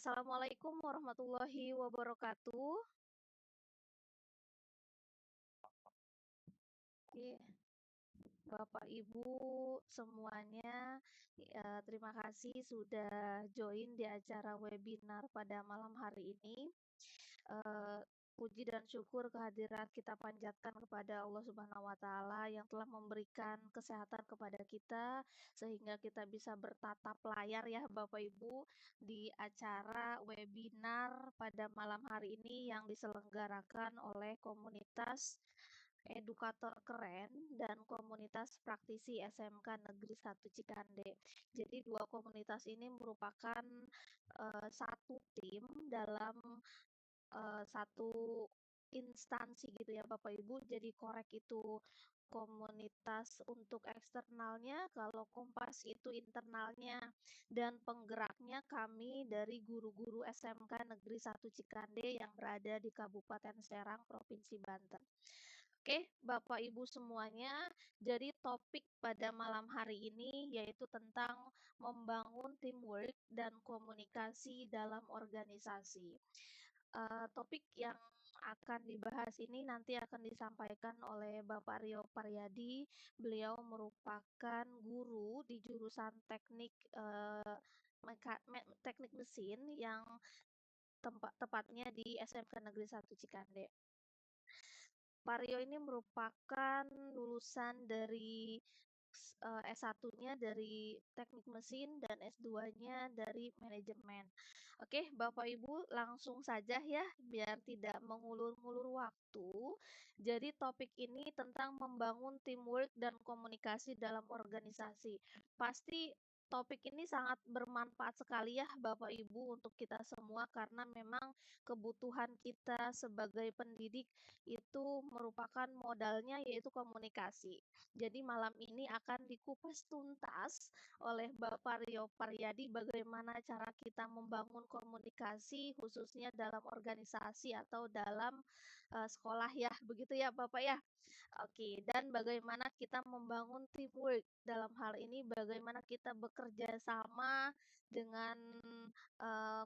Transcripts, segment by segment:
Assalamualaikum warahmatullahi wabarakatuh. Iya, Bapak Ibu semuanya, terima kasih sudah join di acara webinar pada malam hari ini. Eh, Puji dan syukur kehadiran kita panjatkan kepada Allah Subhanahu wa Ta'ala yang telah memberikan kesehatan kepada kita, sehingga kita bisa bertatap layar, ya, Bapak Ibu, di acara webinar pada malam hari ini yang diselenggarakan oleh komunitas edukator keren dan komunitas praktisi SMK Negeri 1 Cikande. Jadi dua komunitas ini merupakan satu tim dalam satu instansi gitu ya Bapak Ibu. Jadi Korek itu komunitas untuk eksternalnya, kalau Kompas itu internalnya, dan penggeraknya kami dari guru-guru SMK Negeri 1 Cikande yang berada di Kabupaten Serang, Provinsi Banten. Oke, Bapak Ibu semuanya, jadi topik pada malam hari ini yaitu tentang membangun teamwork dan komunikasi dalam organisasi. Topik yang akan dibahas ini nanti akan disampaikan oleh Bapak Rio Paryadi. Beliau merupakan guru di jurusan teknik mesin yang tepatnya di SMK Negeri 1 Cikande. Pak Rio ini merupakan lulusan dari S1-nya dari teknik mesin dan S2-nya dari manajemen. Oke, Bapak Ibu, langsung saja ya, biar tidak mengulur-ngulur waktu. Jadi topik ini tentang membangun teamwork dan komunikasi dalam organisasi. Pasti topik ini sangat bermanfaat sekali ya Bapak Ibu untuk kita semua, karena memang kebutuhan kita sebagai pendidik itu merupakan modalnya yaitu komunikasi. Jadi malam ini akan dikupas tuntas oleh Bapak Rio Paryadi bagaimana cara kita membangun komunikasi khususnya dalam organisasi atau dalam sekolah ya, begitu ya Bapak ya. Oke, dan bagaimana kita membangun teamwork dalam hal ini, bagaimana kita bekerja sama dengan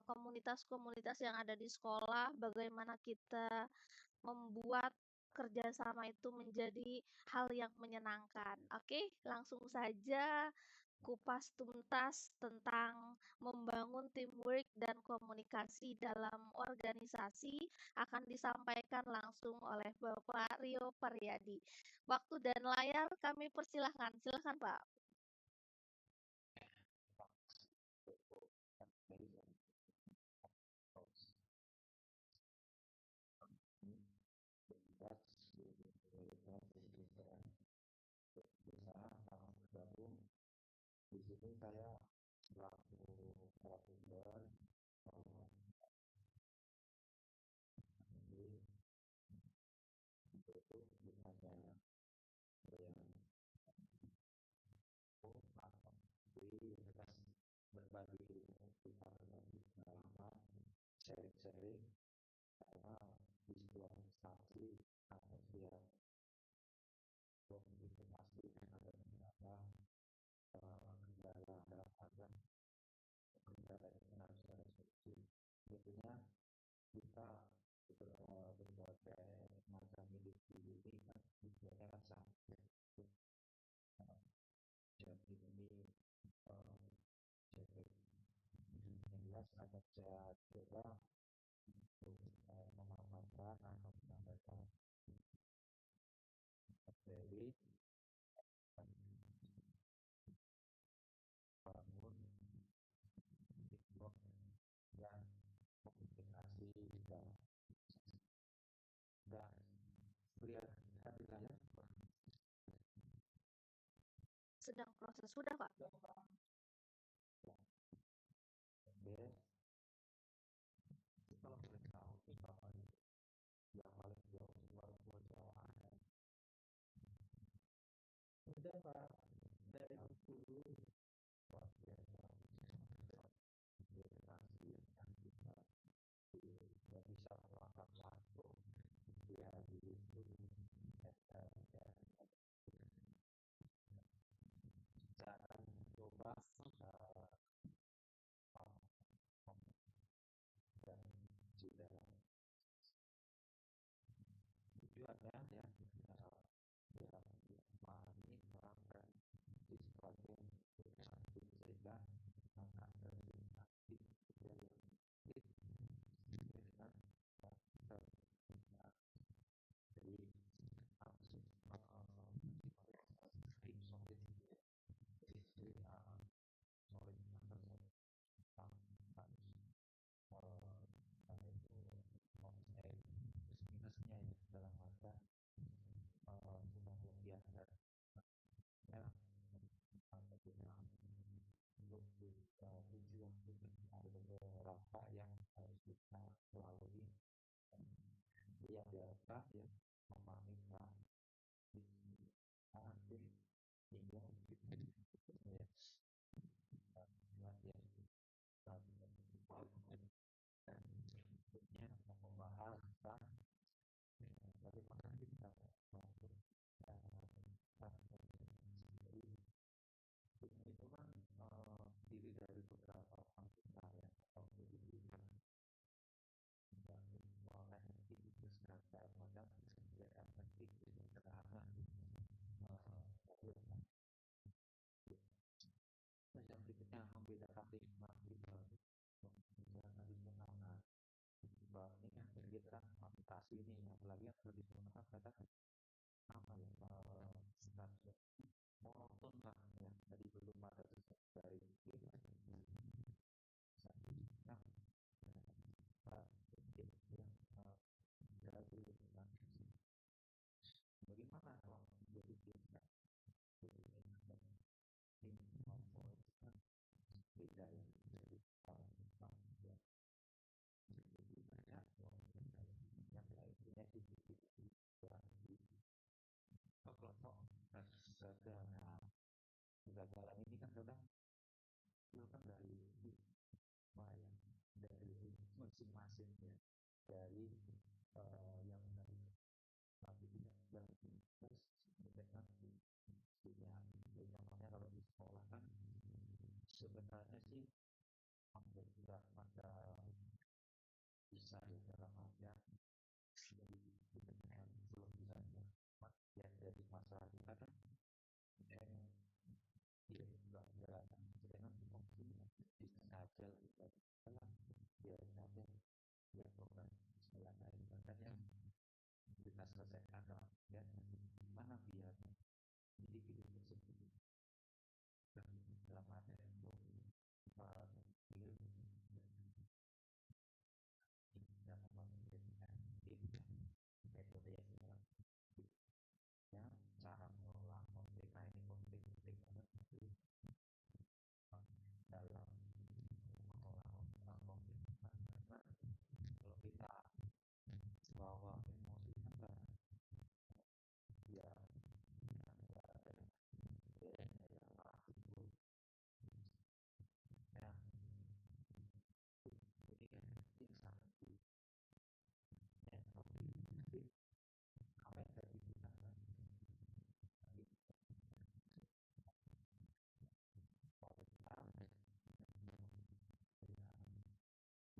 komunitas-komunitas yang ada di sekolah, bagaimana kita membuat kerjasama itu menjadi hal yang menyenangkan. Oke, langsung saja kupas tuntas tentang membangun teamwork dan komunikasi dalam organisasi akan disampaikan langsung oleh Bapak Rio Paryadi. Waktu dan layar kami persilahkan. Silahkan Pak. Di sini saya selaku narasumber ini itu misalnya yang di berbagi ilmu, kita berbagi pengalaman, sharing-sharing, karena di sebuah instansi atau setiap itu pasti ada beberapa kendala dalam hal kendala yang harus ada solusi. Tentunya kita berbagai macam individu ini kan tujuannya kan sama. Jadi ini yang jelas akan saya coba untuk mengamankan atau menyampaikan materi bangun teamwork dan komunikasi dan lihat hasilnya Sedang proses sudah Pak. kalau boleh tahu kita yang paling jauh luar Jawa udah Pak dari dulu luar biasa generasi yang kita tidak bisa meluangkan waktu di hari itu saya akan coba ada beberapa yang harus kita lalui. Dia adalah yang memainkan aktif hingga ya latihan dan berikutnya membahas tentang bagaimana kita mengatur sendiri. Itu kan diri dari beberapa anggota ya atau diri dan oleh aktivitas kata modal kemudian aktivitas sederhana terus yang berikutnya membedakan lingkungan kita tradisional. Bahwa ini kan kegiatan meditasi ini apalagi yang tradisional kata apa ya monoton lah ya tadi belum ada sesuatu dari kita nah yang dari bagaimana kalau jadi kita ini mau beda ya dari orang yang banyak yang lainnya di kelompok kegagalan ini kan kadang itu kan dari dari masing-masing ya dari yang dari tapi tidak terus dengan namanya kalau di sekolah kan sebenarnya sih hampir tidak ada bisa ya dalam artian jadi belum bisa ya dari masalah kita kan dia juga menjalankan dengan bisa saja dia saja dia bukan sekolah lain makanya kita selesaikan ya mana biar individu tersebut dalam artian yang menjadikan metode yang ya cara mengelola konflik ini konflik banget dalam mengelola konflik kalau kita bawa emosi kan ya ya ini kan yang sangat ya apa yang tadi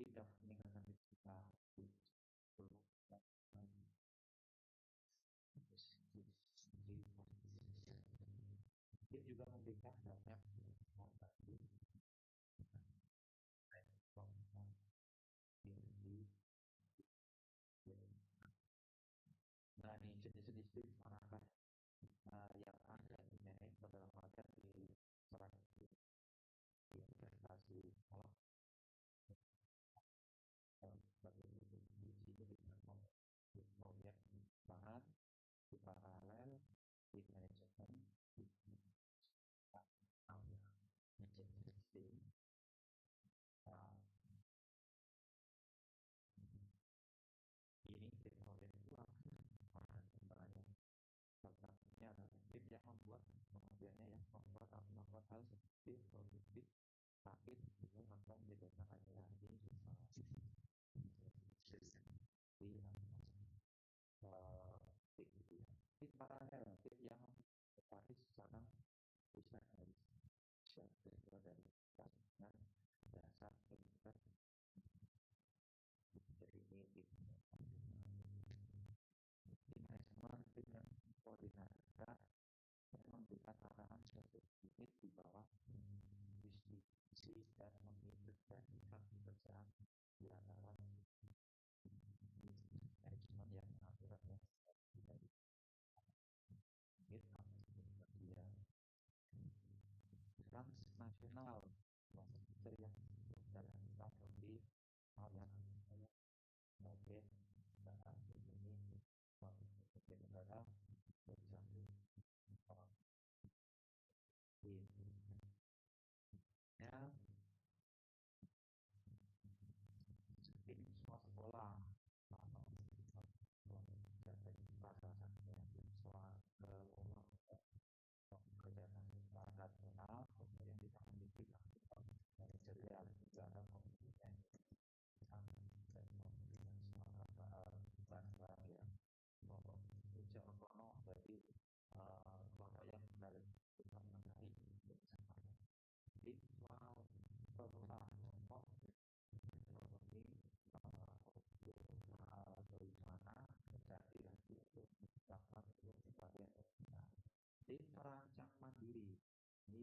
kita tidak meninggalkan kita dia juga memberikan banyak nah ini jenis-jenis manakah yang ada ini pada remaja di sekolah investasi sekolah sebagai di situ dengan proyek bahan di paralel di manajemen sistem ini teknologi contohnya tim yang membuat kemudiannya yang membuat hal seperti produktif tapi juga membuat menjadikan lagi-lagi di paralel tim yang tetapi secara bisa dari dasar dari ini manajemen dengan koordinator dan memberikan arahan sedikit di bawah diskusi dan mengintegrasikan pekerjaan di antara manajemen yang aturannya transnasional yang dalam strategi hal yang mungkin bahkan ini negara bersambung ya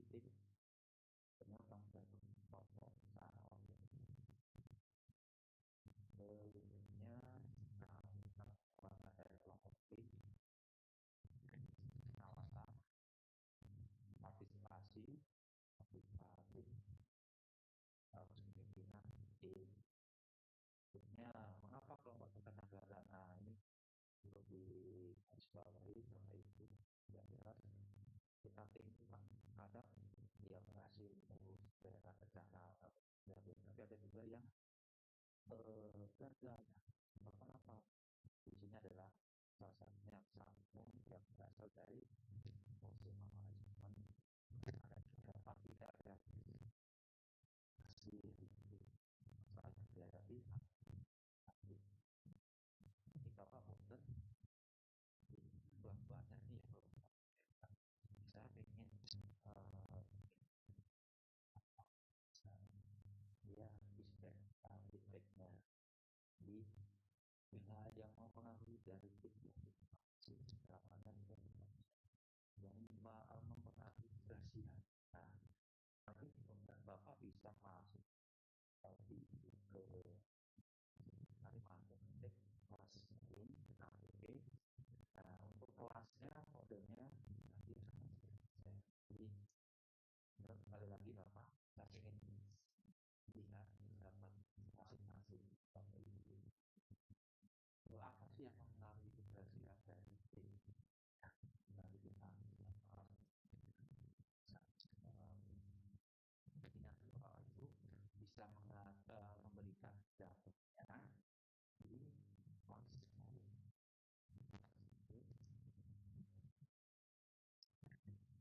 positif penyokong dan kelompok usaha online. Berikutnya ada kelompok tim, pengawasan, partisipasi, partisipatif, kepemimpinan tim. Berikutnya, mengapa kelompok ketenagaran? Nah, ini perlu digarisbawahi karena itu tidak jelas. Kita tim kadang dia berhasil mengurus daerah secara tapi ada juga yang gagal. Kenapa? Di sini adalah salah satunya sambung yang berasal dari fungsi manajemen ada beberapa tidak ada hasil masalah dihadapi ketika komputer buat-buatnya nih saya ingin dia feedbacknya di hal yang mempengaruhi dari keamanan yang mempengaruhi keberhasilan. Nah, nanti kemudian Bapak bisa masuk di ke Kalimantan kelas ini KPP. Nah, untuk kelasnya modelnya nanti jadi kembali lagi Bapak saya ingin lihat dapat masing-masing apa sih yang mempengaruhi keberhasilan dari tim dari kita jadi nanti Bapak Ibu bisa memberikan datanya di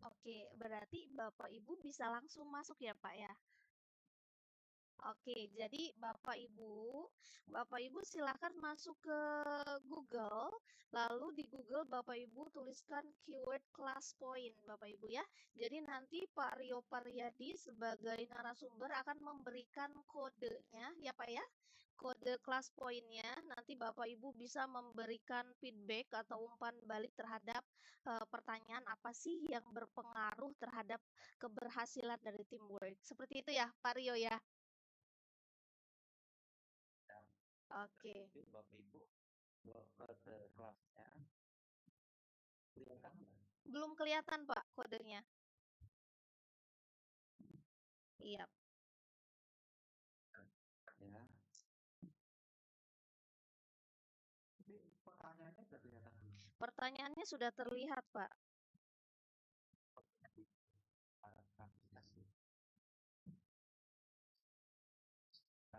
Oke, berarti Bapak Ibu bisa langsung masuk ya Pak ya? Oke, jadi Bapak Ibu silakan masuk ke Google, lalu di Google Bapak Ibu tuliskan keyword class point Bapak Ibu ya. Jadi nanti Pak Rio Paryadi sebagai narasumber akan memberikan kodenya ya Pak ya. Kode class point-nya nanti Bapak Ibu bisa memberikan feedback atau umpan balik terhadap pertanyaan apa sih yang berpengaruh terhadap keberhasilan dari teamwork. Seperti itu ya Pak Rio ya. Oke. Bapak Ibu kelasnya kelihatan belum kelihatan Pak kodenya. Iya. Ya. Tapi pertanyaannya sudah kelihatan. Pertanyaannya sudah terlihat Pak.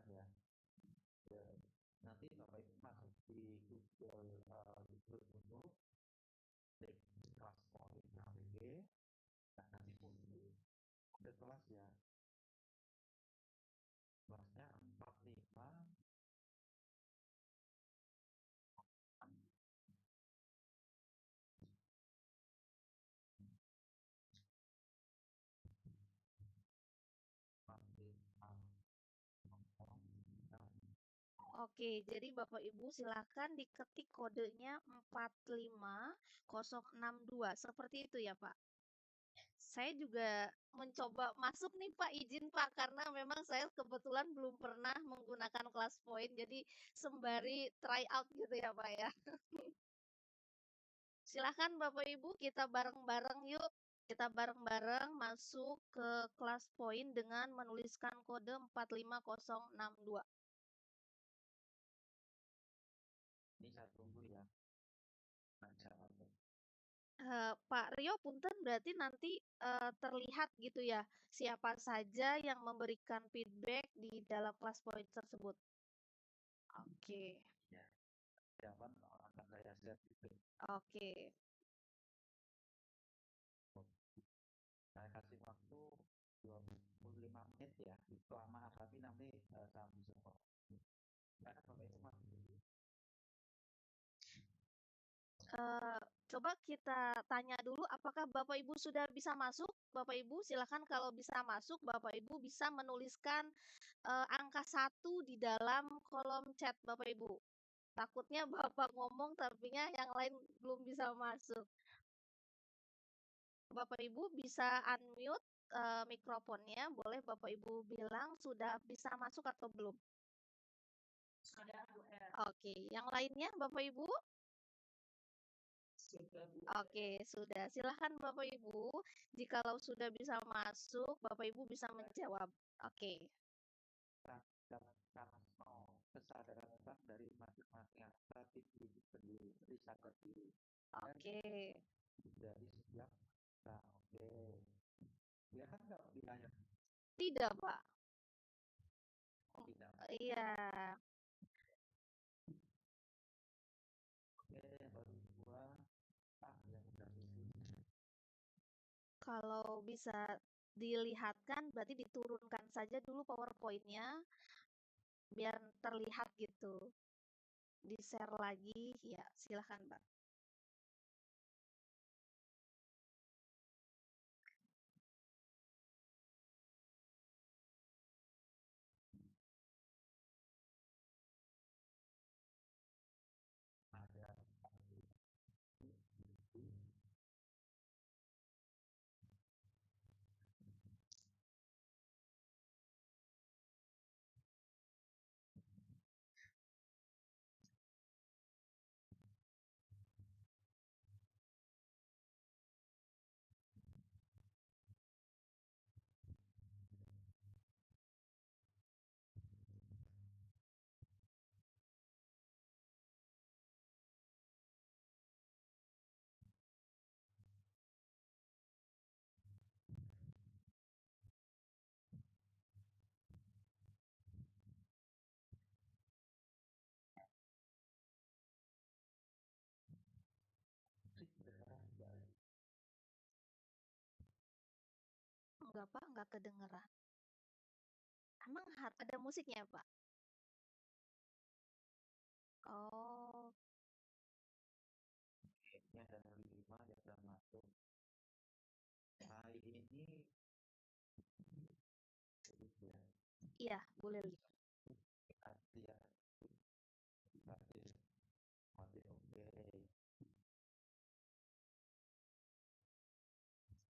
Ya. Nanti Bapak Ibu masuk di Google untuk kelas point KPG dan nanti kode kelas ya kelasnya 45 Oke, jadi Bapak Ibu silakan diketik kodenya 45062. Seperti itu ya Pak. Saya juga mencoba masuk nih Pak, izin Pak, karena memang saya kebetulan belum pernah menggunakan class point, jadi sembari try out gitu ya Pak ya. Silahkan Bapak Ibu, kita bareng-bareng yuk. Kita bareng-bareng masuk ke class point dengan menuliskan kode 45062. ini saya tunggu ya. Pak Rio, punten berarti nanti terlihat gitu ya, siapa saja yang memberikan feedback di dalam class point tersebut. Oke. Ya, jawaban akan saya share itu. Oke. Saya kasih waktu 25 menit ya, itu lama tapi nanti saya bisa kok. Karena Bapak Ibu masih Coba kita tanya dulu apakah Bapak Ibu sudah bisa masuk. Bapak Ibu silakan kalau bisa masuk, Bapak Ibu bisa menuliskan angka 1 di dalam kolom chat Bapak Ibu. Takutnya Bapak ngomong tapinya yang lain belum bisa masuk. Bapak Ibu bisa unmute mikrofonnya, boleh Bapak Ibu bilang sudah bisa masuk atau belum? Sudah, Bu R. Oke, yang lainnya Bapak Ibu? Sudah, Bu. Oke, sudah. Silahkan Bapak Ibu, jikalau sudah bisa masuk, Bapak Ibu bisa menjawab. Oke. Kesadaran dari masing-masing aktif sendiri riset diri. Oke. Dari setiap oke. Dia kan nggak wilayah. Tidak, Pak. Tidak. Iya. Oke, baru dua. Yang udah Kalau bisa dilihatkan, berarti diturunkan saja dulu PowerPoint-nya, biar terlihat gitu. Di-share lagi, ya silahkan Pak. ada Enggak Pak, enggak kedengeran. Emang ada musiknya Pak? Oh. yang dari 5 yang sudah masuk. Hari ini Iya, boleh. ya. Oke.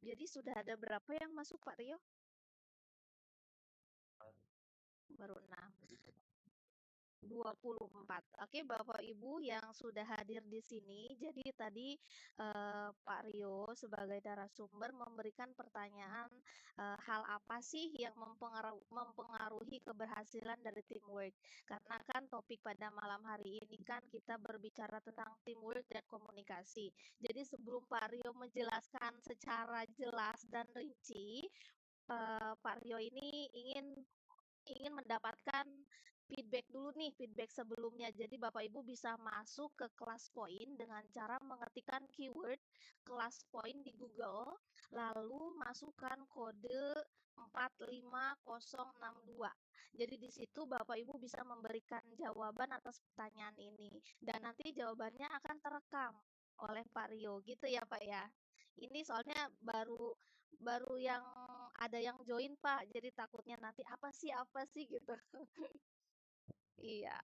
Jadi sudah ada berapa yang masuk Pak Rio? Baru 6. 24. Oke, Bapak Ibu yang sudah hadir di sini. Jadi tadi Pak Rio sebagai narasumber memberikan pertanyaan hal apa sih yang mempengaruhi keberhasilan dari teamwork. Karena kan topik pada malam hari ini kan kita berbicara tentang teamwork dan komunikasi. Jadi sebelum Pak Rio menjelaskan secara jelas dan rinci, Pak Rio ini ingin mendapatkan feedback dulu nih, feedback sebelumnya. Jadi Bapak Ibu bisa masuk ke kelas poin dengan cara mengetikkan keyword kelas poin di Google, lalu masukkan kode 45062. Jadi di situ Bapak Ibu bisa memberikan jawaban atas pertanyaan ini dan nanti jawabannya akan terekam oleh Pak Rio gitu ya Pak ya. Ini soalnya baru baru yang ada yang join Pak, jadi takutnya nanti apa sih gitu. Iya.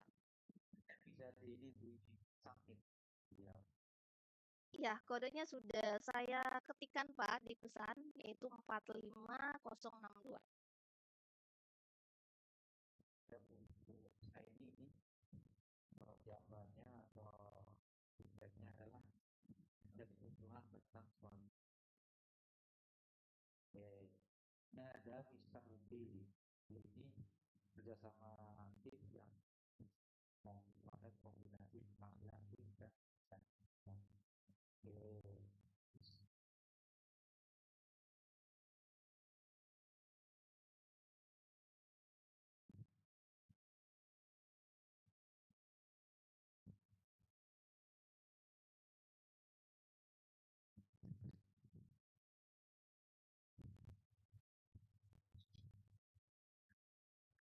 Bisa di submit. Ya. Iya, kodenya sudah saya ketikkan Pak di pesan, yaitu 45062. Nah, ini jawabannya atau feedbacknya adalah ada kebutuhan tentang suami. Ini ada bisa lebih jadi kerjasama tim yang menggunakan kombinasi panggilan tim dan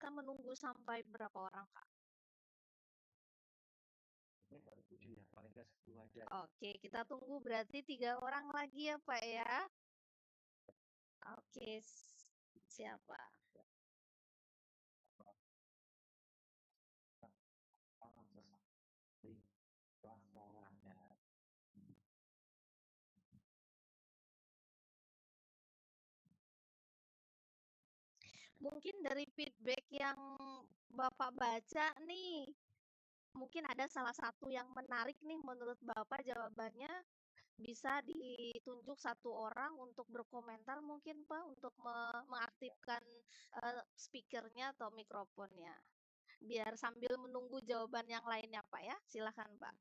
Kita menunggu sampai berapa orang Kak? baru 7 ya, paling nggak 10 aja. Oke, kita tunggu berarti 3 orang lagi ya Pak ya. Oke, siapa? Mungkin dari feedback yang Bapak baca nih, mungkin ada salah satu yang menarik nih menurut Bapak jawabannya, bisa ditunjuk satu orang untuk berkomentar mungkin Pak, untuk mengaktifkan speakernya atau mikrofonnya. Biar sambil menunggu jawaban yang lainnya Pak ya, silakan Pak.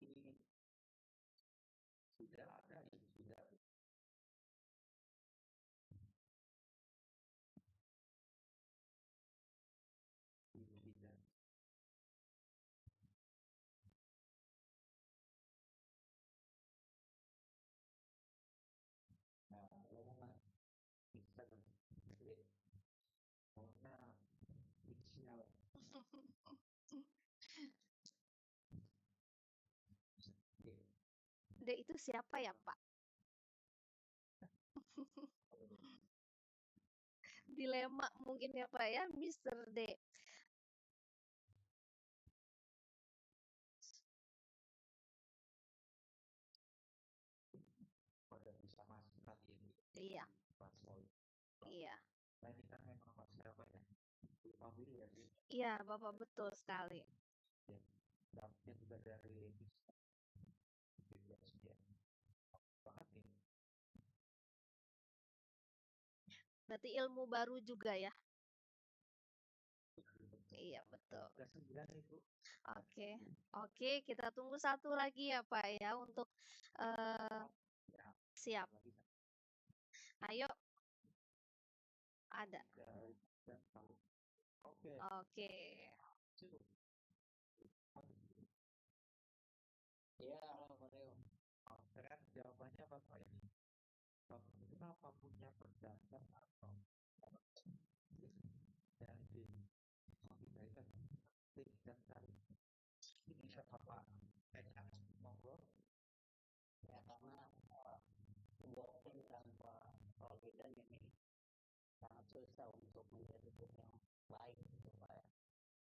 Ini sudah ada, ini sudah ini tidak. Nah, lowongan bisa jadi karena inisial D. D itu siapa ya Pak? Dilema mungkin ya Pak ya, Mister D. Pada bisa masuk tadi ini Iya, password. iya. Nah, ini kan memang masih apa ya? Belum familiar sih. Iya, Bapak betul sekali. Ya, dapatnya juga dari dia banget nih. Berarti ilmu baru juga ya? Iya, betul. Udah 9 itu. Oke, oke, kita tunggu satu lagi ya Pak ya untuk Ya, siap. lagi Ayo, ada. dan tahu. Oke. Oke. Cukup. Ya, halo Mario. Keren jawabannya apa Pak ini? Kenapa punya perdata atau dari kita dan kali ini bisa apa? Banyak monggo. Ya karena walking tanpa perbedaan ini sangat susah untuk menjadi yang baik gitu Pak ya.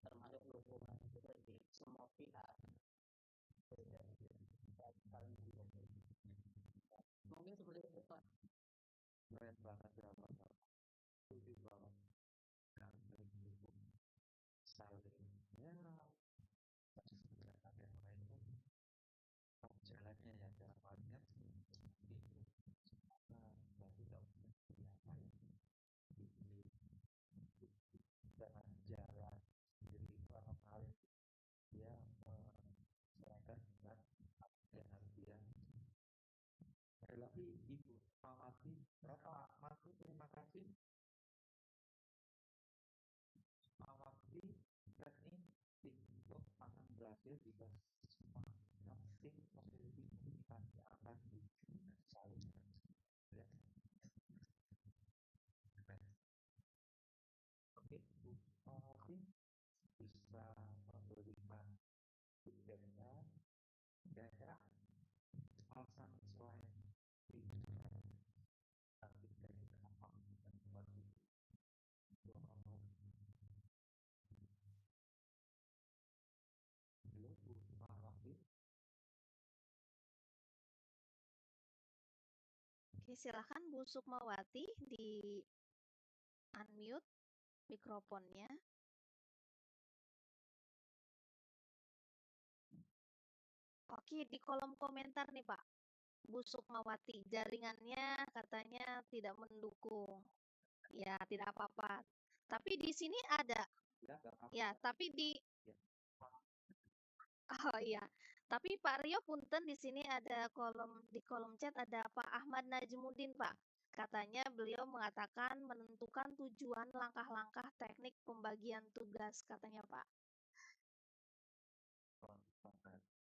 Termasuk dukungan itu di semua pihak. Mungkin seperti itu Pak. Keren banget ya Pak. Setuju banget. Dan mendukung saling ya yang lain jalannya ya jalannya itu nah tidak dengan jalan sendiri barangkali dia menyesuaikan dengan yang harus dia lagi ibu Mawati berapa Mawati terima kasih Mawati dan ini untuk akan berhasil jika semua yang tim memiliki komunikasi akan saling ya. Oke, Bu Mawati bisa memberikan feedbacknya kira-kira alasan selain ini nanti dari kenapa dan buat dulu Bu Mawati. Oke, silakan Bu Sukmawati di unmute mikrofonnya. Oke, di kolom komentar nih Pak. Bu Sukmawati, jaringannya katanya tidak mendukung. Ya, tidak apa-apa. Tapi di sini ada. Ya, tapi di Oh iya. Tapi Pak Rio punten di sini ada di kolom chat ada Pak Ahmad Najmuddin, Pak. Katanya beliau mengatakan menentukan tujuan langkah-langkah teknik pembagian tugas katanya, Pak.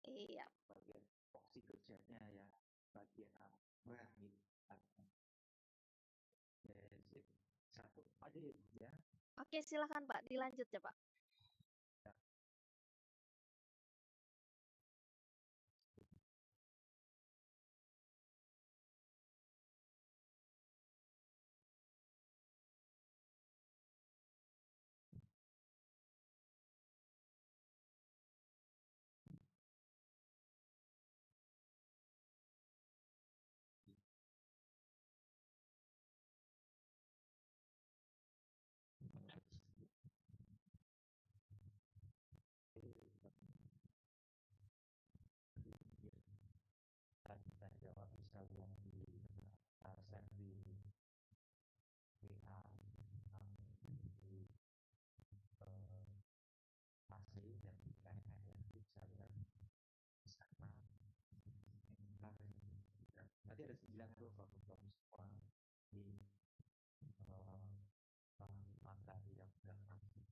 Iya. Bagian opsi kerjanya ya bagian apa gitu. Satu aja ya. Oke, silakan Pak, dilanjut ya, Pak. itu bagus-bagus semua di materi yang sudah masuk.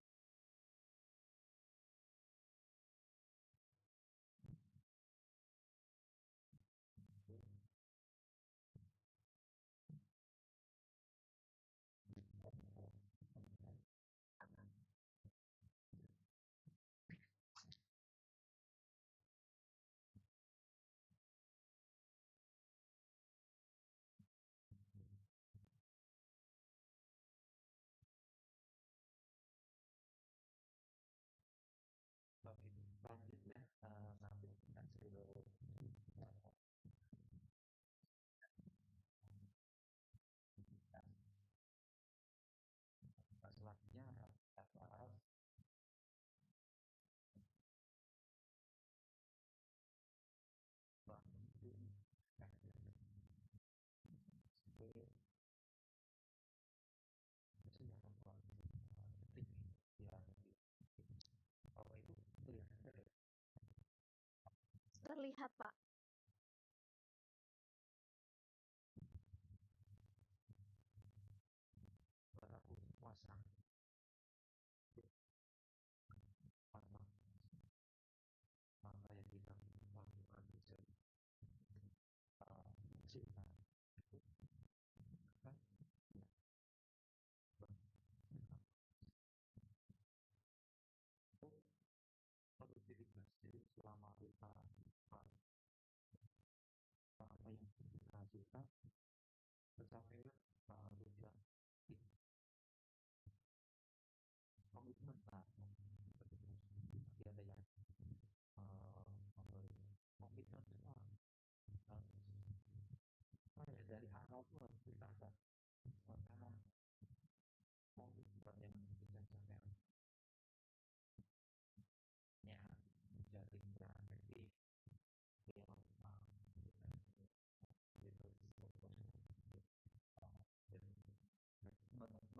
Selanjutnya nanti kita suruh selanjutnya kita bahas Terlihat, Pak. pasang maka yang kita lakukan bisa cinta kan produktivitas. Jadi selama kita apa yang kita hasilkan tercapai tujuan komitmen. Nah, dia ada yang komitmen semua dari awal tuh harus kita ada karena komitmen yang kita capai ya menjadi efektif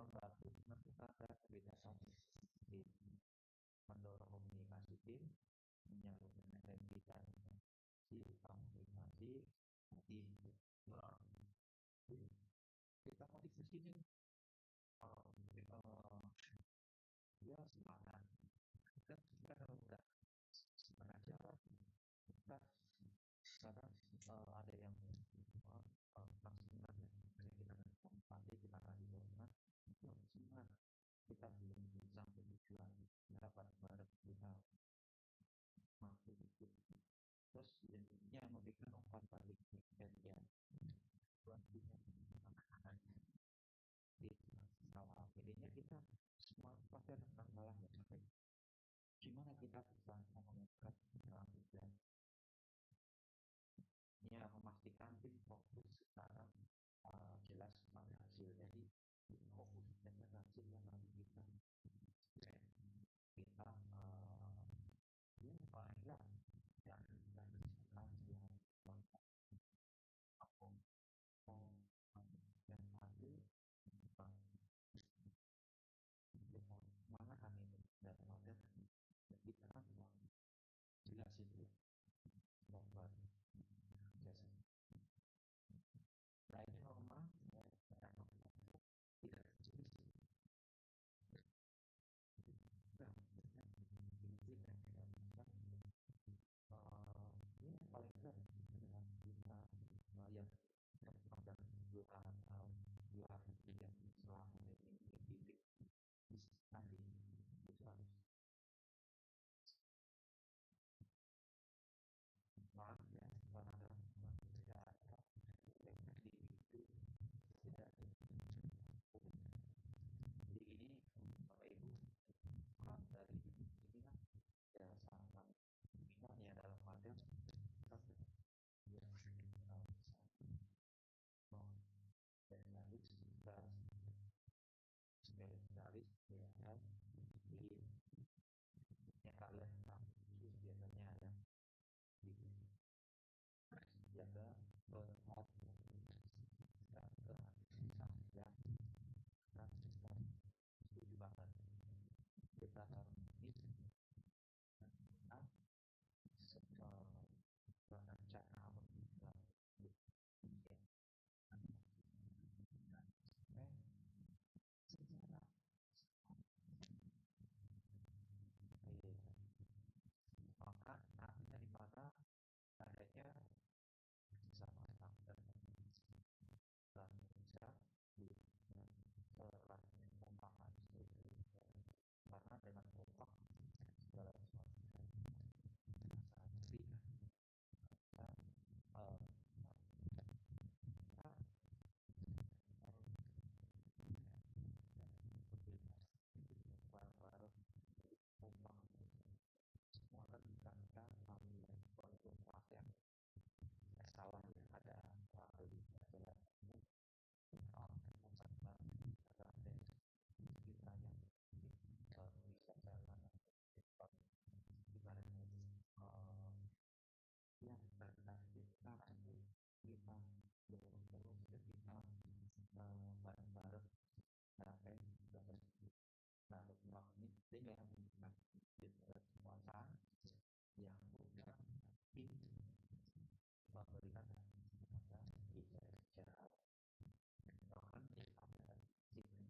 membantu menentukan kreativitas tim, mendorong komunikasi tim, menyalurkan energi dan komunikasi tim. Kita motivasi ini dia semangat kita kalau udah semangat jalan kita sekarang ada yang maksimal ya kita nanti kita kasih dorongan maksimal kita belum sampai tujuan dapat bareng kita mampu itu terus yang memberikan umpan balik dan ya tuan punya di awal akhirnya kita semua pasti ada masalah ya sampai gimana kita bisa mengungkap dan ya memastikan tim fokus sekarang jelas pada hasil. Jadi fokus dengan hasil yang nanti kita ya baiklah dan hasil yang aku dan hasil mana kan ini dan model kita kan jelas itu nomor jasa. Nah ini normal tidak jelas. dengan penguasa yang sudah memberikan kepada kita secara rohani pada mereka.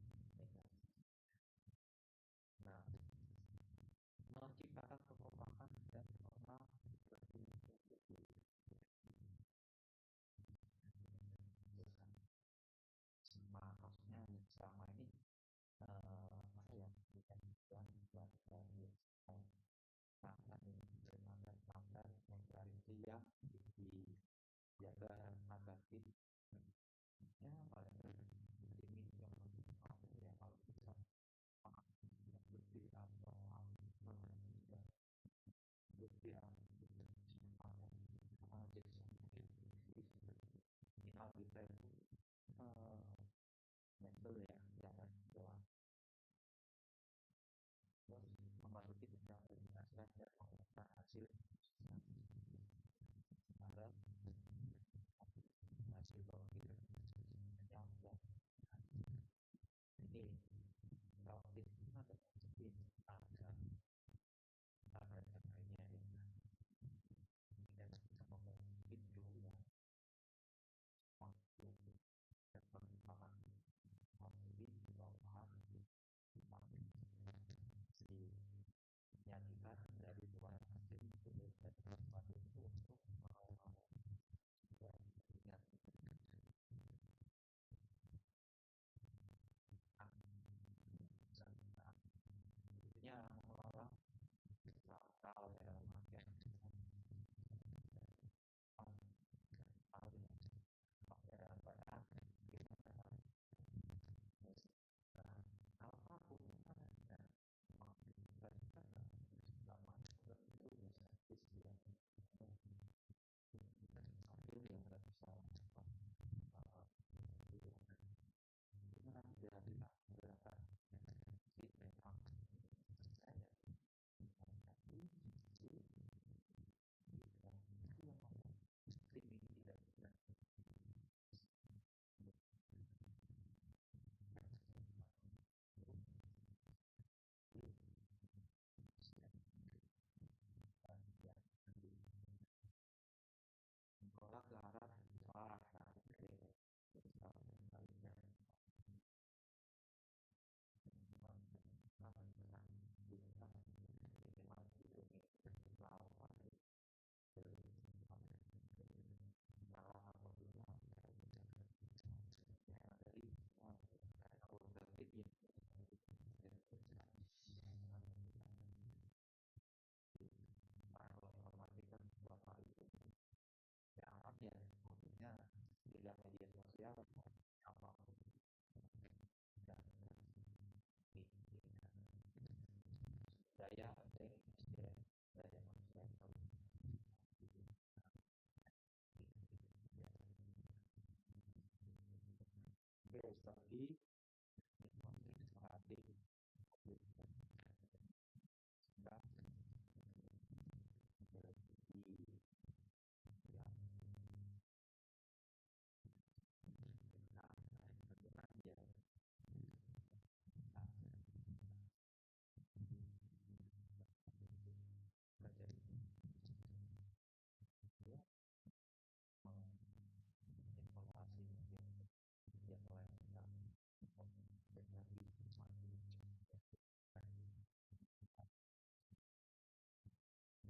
Nah, menciptakan kekompakan dan orang maksudnya selama ini apa ya bukan buat tangan dengan tangan mencari dia dijaga negatif ya paling ini yang kalau bisa lebih atau lebih minimal kita itu mental ya jangan doang terus membantu kita dalam menghasilkan dan menghasilkan hasil ada hasil bahwa kita yang ini kalau kita ada mungkin ada caranya dan kita ngomong itu ya waktu dan pengembangan memilih bahwa dinyanyikan dari luar hasil itu dan sesuatu itu untuk ingat intinya orang kalau dalam artian menolak ke arah salah ya maksudnya tidak media sosial apapun dan daya daya manusia strategi strategi informasi yang lain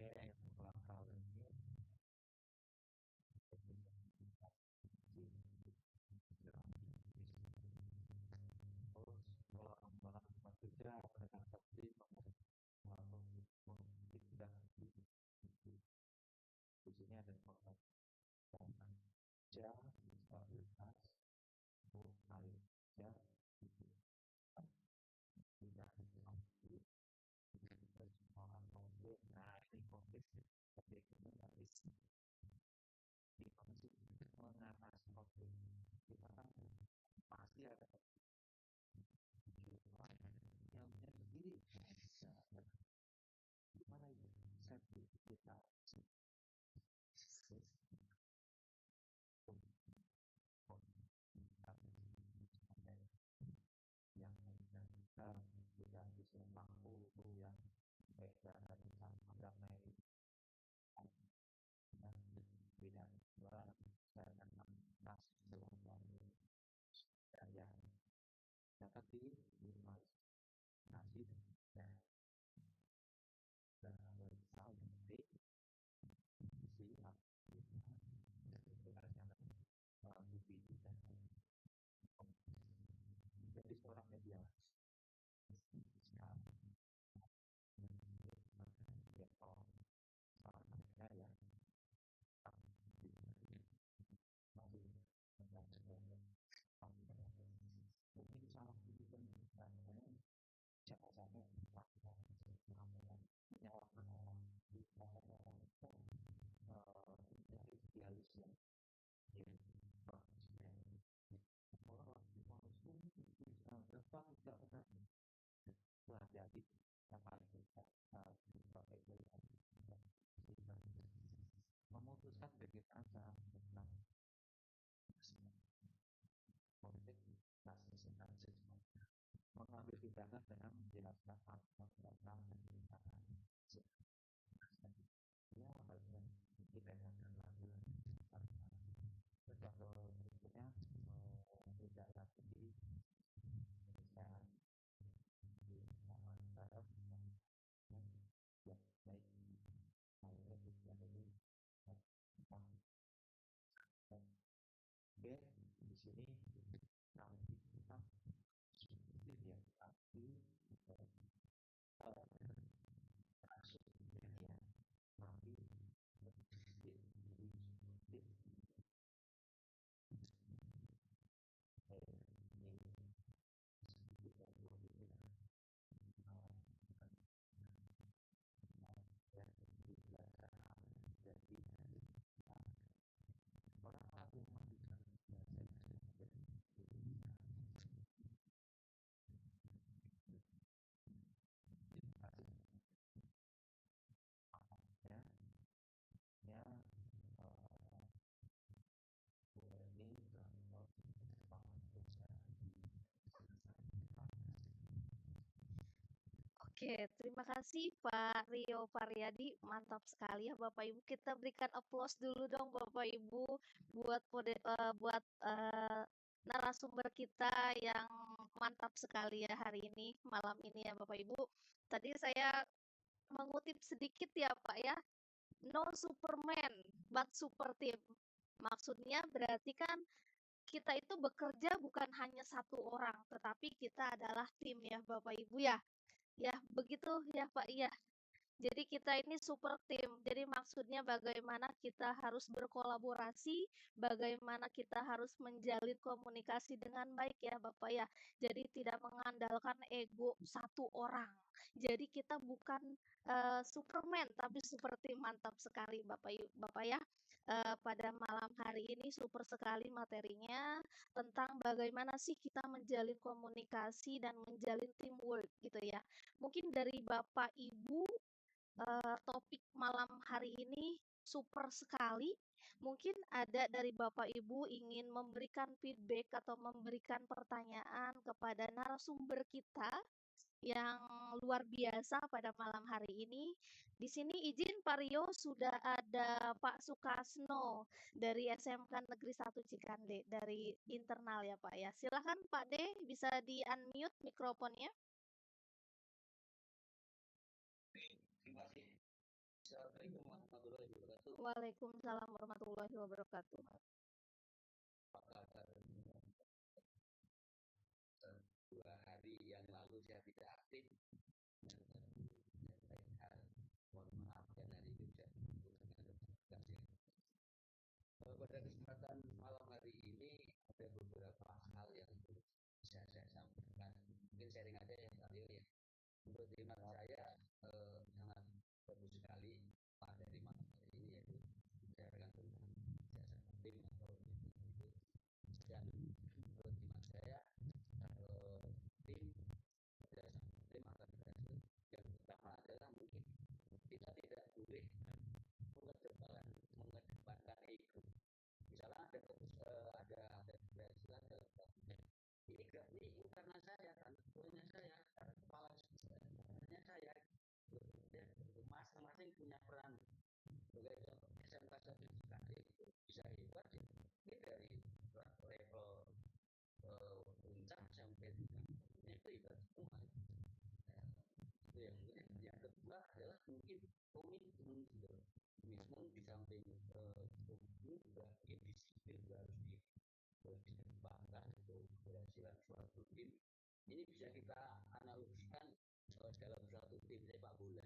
dengan yang melangkah ini terus malah kerja dengan seperti tidak di sini ada kerja stabilitas kerja tidak nah ini konflik di konflik mengatasi konflik kita kan pasti ada yang punya sendiri gimana ya set kita yang kita tidak bisa mampu mereka dari sama damai dan bidang dua saya akan nas selama saya tapi di nasi dan bersau dari siap sebenarnya bukti dan jadi seorang media sekarang dia orang saya yang masih mungkin salah bukan siapa saja orang di idealisme jadi memutuskan vegetasi tentang politik nasionalisme mengambil tindakan dengan menjelaskan fakta tentang pemerintahan ya bagian kita yang lagi contoh berikutnya tidak lagi di Indonesia di Taman Barat yang baik ini di sini kami kita ya tapi masuk ya tapi ya Oke, terima kasih Pak Rio Pariadi, mantap sekali ya Bapak Ibu. Kita berikan applause dulu dong Bapak Ibu buat narasumber kita yang mantap sekali ya hari ini, malam ini ya Bapak Ibu. Tadi saya mengutip sedikit ya Pak ya, no Superman but super team. Maksudnya berarti kan kita itu bekerja bukan hanya satu orang, tetapi kita adalah tim ya Bapak Ibu ya. Ya, begitu ya Pak, iya. Jadi kita ini super tim. Jadi maksudnya bagaimana kita harus berkolaborasi, bagaimana kita harus menjalin komunikasi dengan baik ya Bapak ya. Jadi tidak mengandalkan ego satu orang. Jadi kita bukan Superman tapi super tim. Mantap sekali Bapak ya. Pada malam hari ini super sekali materinya tentang bagaimana sih kita menjalin komunikasi dan menjalin teamwork gitu ya. Mungkin dari Bapak Ibu topik malam hari ini super sekali. Mungkin ada dari Bapak Ibu ingin memberikan feedback atau memberikan pertanyaan kepada narasumber kita yang luar biasa pada malam hari ini. Di sini izin Pak Rio sudah ada Pak Sukasno dari SMK Negeri 1 Cikande dari internal ya Pak ya. Silakan Pak D bisa di-unmute mikrofonnya. terima kasih. Assalamualaikum warahmatullahi wabarakatuh. Waalaikumsalam warahmatullahi wabarakatuh. Dua hari yang lalu saya tidak aktif. Mohon maaf dan hari ini saya pada kesempatan malam hari ini ada beberapa hal yang bisa saya sampaikan. Mungkin sharing aja ya Mario ya. Menurut hemat saya sangat bagus sekali dari malam hari ini yaitu bicarakan tentang jasa tim atau itu dan menurut hemat saya tim akan berhasil. Yang pertama adalah mungkin kita tidak boleh mengedepankan ego. Misalnya ada keberhasilan ini karena saya, karena punya saya, karena kepala sebenarnya saya masing-masing punya peran. Sebagai SMK sertifikasi itu bisa hebat ya. Ini dari level puncak sampai itu hebat semua. Itu yang kedua adalah mungkin komitmen gitu. Komitmen di samping ini juga disiplin juga harus dikembangkan itu keberhasilan suatu tim. Ini bisa kita analogikan dalam suatu tim sepak bola.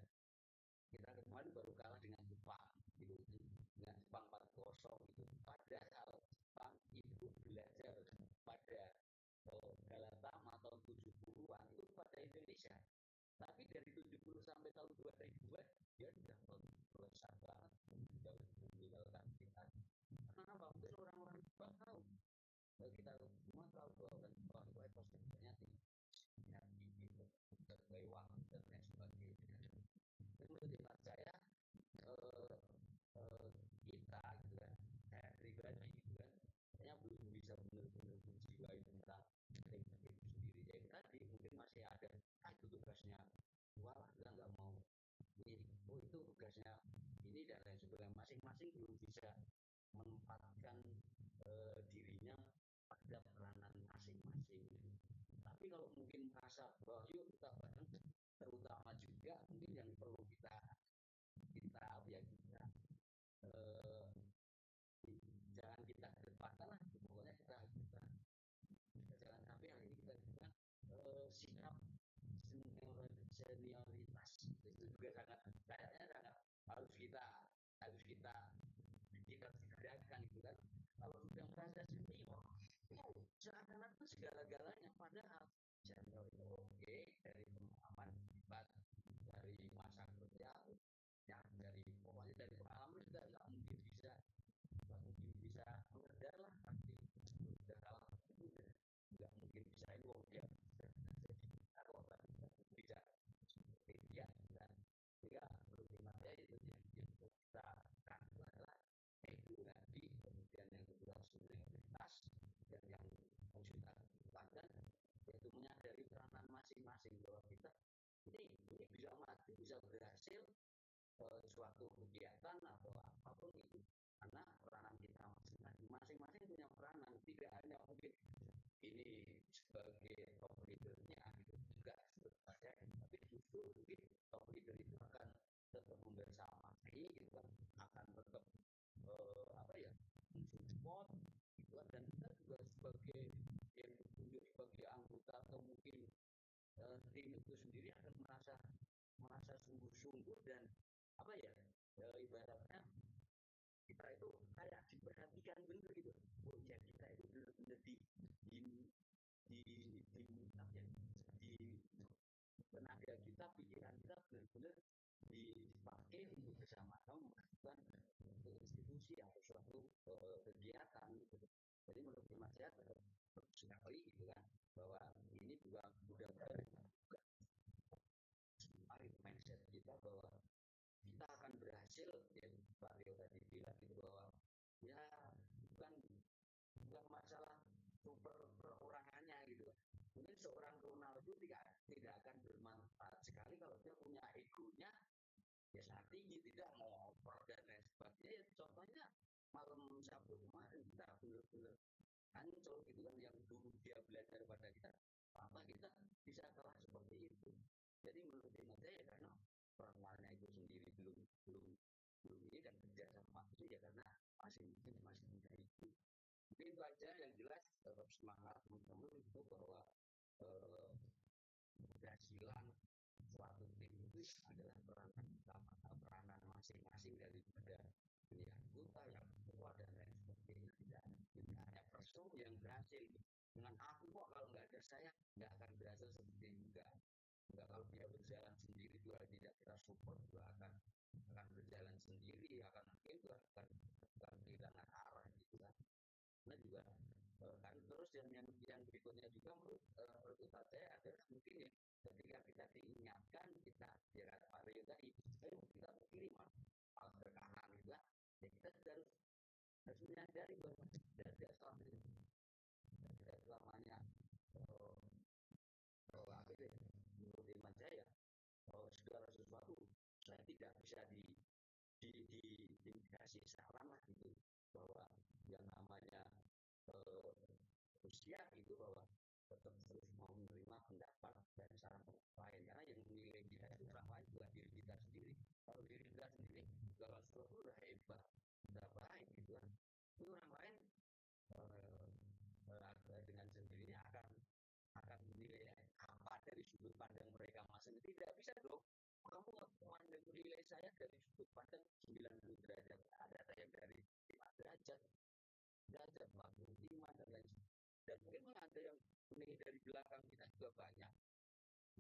Kita kemarin baru kalah dengan Jepang gitu, dengan Jepang 4-0 gitu. Padahal Jepang itu belajar pada Galata atau 70-an itu pada Indonesia. Tapi dari 70 sampai tahun 2000-an dia sudah melesat banget, sudah meninggalkan kita. Karena apa? Mungkin orang-orang Jepang tahu, kita semua tahu bahwa nilai positifnya tinggi, sebagai uang dan lain sebagainya. Menurut hemat saya kita gitu kan, saya pribadi gitu kan, saya belum bisa benar-benar menjiwai tentang tim itu sendiri. Jadi tadi mungkin masih ada itu tugasnya, wah kita nggak mau ini, oh itu tugasnya ini dan lain sebagainya. Masing-masing belum bisa menempatkan dirinya pada peranan masing-masing. Tapi kalau mungkin merasa bahwa yuk kita bareng, terutama juga mungkin yang perlu kita jangan kita kedepankan lah, pokoknya kita jangan sampai hari ini kita juga sikap senioritas itu juga sangat kayaknya sangat harus kita gerakan gitu kan. Kalau sudah merasa senior itu seakan-akan segala-galanya, padahal senior itu oke dari pengalaman hebat, dari masa kerja, yang dari pokoknya dari pengalaman juga nggak mungkin bisa mengejar lah, pasti udah kalah itu nggak mungkin bisa itu dia atau bisa seperti dia dan sehingga menurut saya itu yang kita kan adalah edukasi, kemudian yang kedua solidaritas, dan yang harus kita lakukan yaitu menyadari peranan masing-masing bahwa kita ini bisa mati, bisa berhasil suatu kegiatan atau apapun itu karena peranan kita masing-masing punya peranan, tidak hanya mungkin ini sebagai top leadernya gitu juga saja, tapi justru mungkin top leader itu akan tetap membersamai gitu kan, akan tetap support gitu kan, dan kita juga sebagai yang ditunjuk sebagai anggota atau mungkin tim itu sendiri akan merasa sungguh-sungguh dan ibaratnya kita itu kayak diperhatikan bener gitu. Oh ya kita itu benar-benar di di tenaga kita, pikiran kita benar-benar dipakai untuk bersama-sama melakukan institusi atau suatu kegiatan gitu. Jadi menurut saya tetap sekali gitu kan, bahwa ini juga mudah-mudahan mindset kita bahwa kita akan berhasil, ya Pak Rio tadi bilang gitu bahwa ya bukan masalah super perorangannya gitu. Mungkin seorang Ronaldo tidak akan bermanfaat sekali kalau dia punya egonya ya sangat tinggi, tidak mau over dan lain sebagainya. Ya, contohnya malam Sabtu kemarin kita benar-benar hancur gitu kan, yang dulu dia belajar pada kita, apa kita bisa kalah seperti itu. Jadi menurut saya ya karena perannya itu sendiri belum ini dan kerja sama itu ya karena masih muda itu. Mungkin itu aja yang jelas, tetap semangat teman-teman itu bahwa keberhasilan suatu tim itu adalah peranan masing-masing daripada ini anggota yang ketua dan lain sebagainya. Tidak hanya person yang berhasil dengan aku kok, kalau nggak ada saya nggak akan berhasil seperti juga. Enggak, kalau dia berjalan sendiri juga tidak kita support juga akan berjalan sendiri, akan mungkin juga akan kehilangan arah gitu kan. Nah juga kan terus yang berikutnya juga menurut saya adalah mungkin ya ketika kita diingatkan kita ya kata Pak Rio tadi, ayo kita ke kiri mas, ke kanan gitu kan, ya kita harus menyadari bahwa tidak selamanya menurut iman saya segala sesuatu saya tidak bisa dikasih saran lah gitu, bahwa yang namanya usia gitu, bahwa tetap terus mau menerima pendapat dan saran orang lain, karena yang menilai kita itu orang lain, bukan diri kita sendiri. Kalau diri kita sendiri kalau sesuatu udah hebat, udah baik gitu kan, itu orang lain dengan sendirinya akan menilai apa dari sudut pandang mereka masing. Tidak bisa dong kamu menilai saya dari sudut pandang 90 derajat, ada yang dari 5 derajat 45 dan lain sebagainya, dan mungkin ada yang menilai dari belakang kita juga banyak,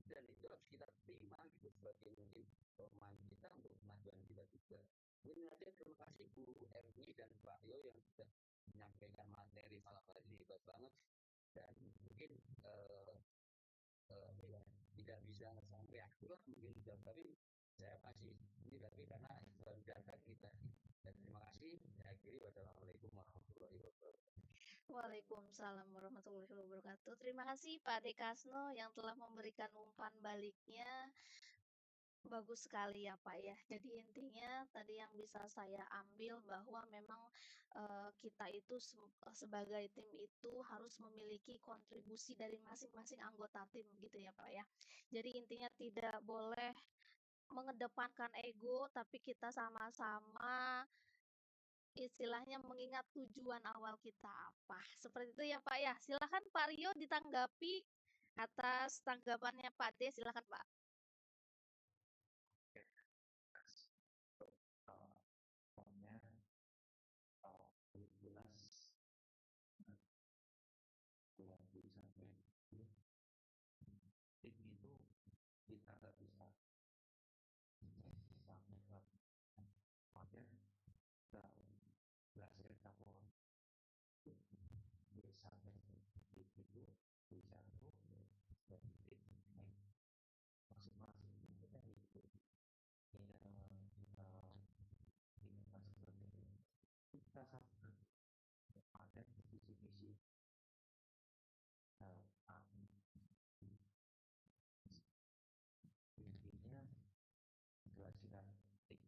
dan itu harus kita terima gitu sebagai mungkin pemain kita untuk kemajuan kita juga. Mungkin aja terima kasih Bu Erni dan Pak Yo yang sudah menyampaikan materi malam hari ini, hebat banget, dan mungkin tidak bisa sampai akurat mungkin sudah, tapi saya masih ini, tapi karena baru datang kita. Dan terima kasih, saya akhiri. Wassalamualaikum warahmatullahi wabarakatuh. Waalaikumsalam warahmatullahi wabarakatuh. Terima kasih Pak Dekasno yang telah memberikan umpan baliknya. Bagus sekali ya Pak ya. Jadi intinya tadi yang bisa saya ambil bahwa memang kita itu sebagai tim itu harus memiliki kontribusi dari masing-masing anggota tim gitu ya Pak ya. Jadi intinya tidak boleh mengedepankan ego, tapi kita sama-sama istilahnya mengingat tujuan awal kita apa. Seperti itu ya Pak ya. Silakan Pak Rio ditanggapi atas tanggapannya Pak D. Silakan Pak. Pokoknya 17 sampai tim itu kita nggak bisa sampai kemudian berhasil campur sampai itu bisa dari masing-masing kita itu kita sama ada visi-visi intinya keberhasilan tim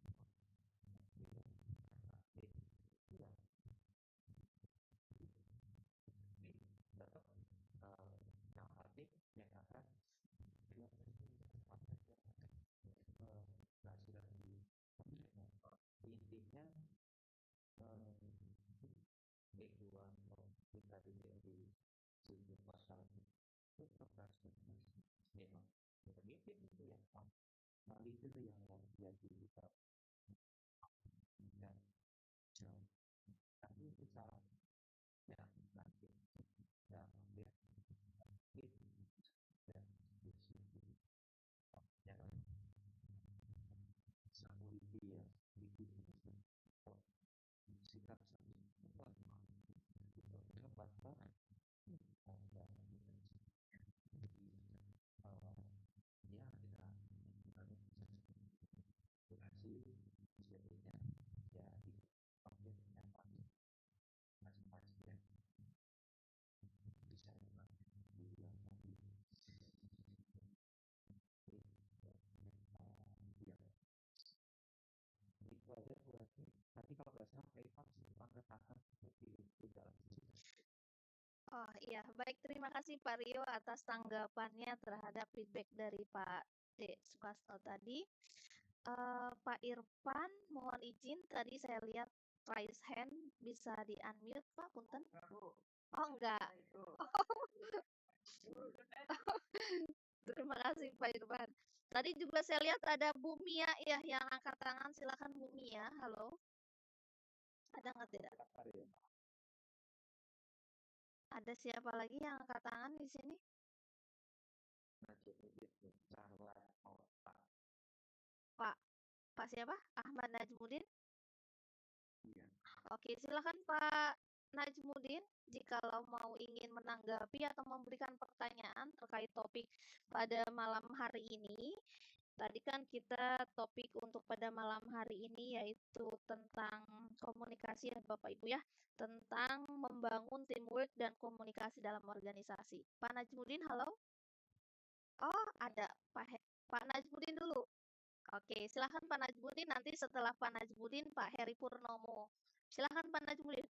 tetap yang hati yang akan keberhasilan intinya kehidupan kita di sebuah masyarakat itu keberhasilan memang bermimpi itu yang nah itu yang menjadi kita dan jauh tapi kita yang nanti yang itu dan jangan sambung dia di sikap ya kita berhasil sebetulnya ya di objek yang masing-masing yang bisa dibilang itu aja berarti tadi kalau nggak salah kayak mengatakan seperti itu dalam Oh iya, baik, terima kasih Pak Rio atas tanggapannya terhadap feedback dari Pak D. Sukasto tadi. Pak Irfan, mohon izin, tadi saya lihat raise hand, bisa di-unmute Pak, punten. Oh enggak. Terima kasih Pak Irfan. Tadi juga saya lihat ada Bu Mia ya yang angkat tangan, silakan Bu Mia. Halo. Ada nggak tidak? Ada siapa lagi yang angkat tangan di sini? Pak siapa? Ahmad Najmuddin? Iya. Oke, silakan Pak Najmuddin. Jikalau mau ingin menanggapi atau memberikan pertanyaan terkait topik pada malam hari ini. Tadi kan kita topik untuk pada malam hari ini yaitu tentang komunikasi ya Bapak Ibu ya. Tentang membangun teamwork dan komunikasi dalam organisasi. Pak Najmuddin, halo? Oh, ada Pak Najmuddin dulu. Oke, silakan Pak Najmudin, nanti setelah Pak Najmudin, Pak Heri Purnomo. Silakan Pak Najmudin.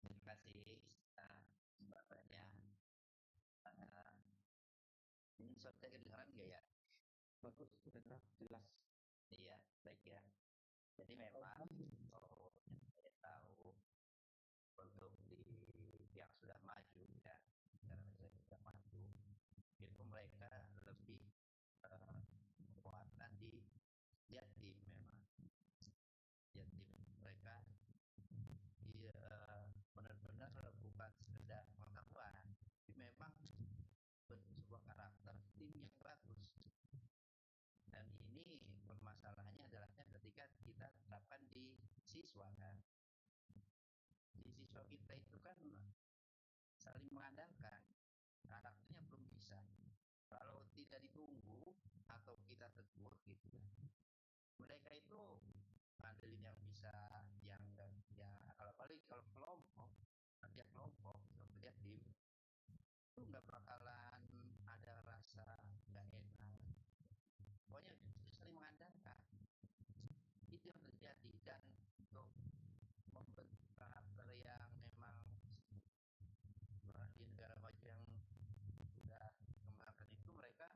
Terima kasih, Mbak Rania. Ini suara kedengaran nggak ya? Bagus, sudah jelas. Iya, baik ya. Jadi memang kalau yang saya tahu untuk yang sudah maju ya, negara sudah maju, itu mereka lebih penguatan di Jatim memang. Jatim mereka dia benar-benar bukan sekedar pengetahuan, tapi memang sebuah karakter tim yang bagus. Dan ini permasalahannya adalah ketika kita terapkan di siswa kan. Di siswa kita itu kan saling mengandalkan, karakternya belum bisa. Kalau tidak ditunggu atau kita tegur gitu kan, mereka itu ada yang bisa yang kalau paling kalau kelompok kerja kelompok kerja tim itu nggak bakalan ada rasa nggak enak, pokoknya saling mengandalkan. Itu yang terjadi. Dan untuk membentuk karakter yang memang di negara maju yang sudah kemarin itu mereka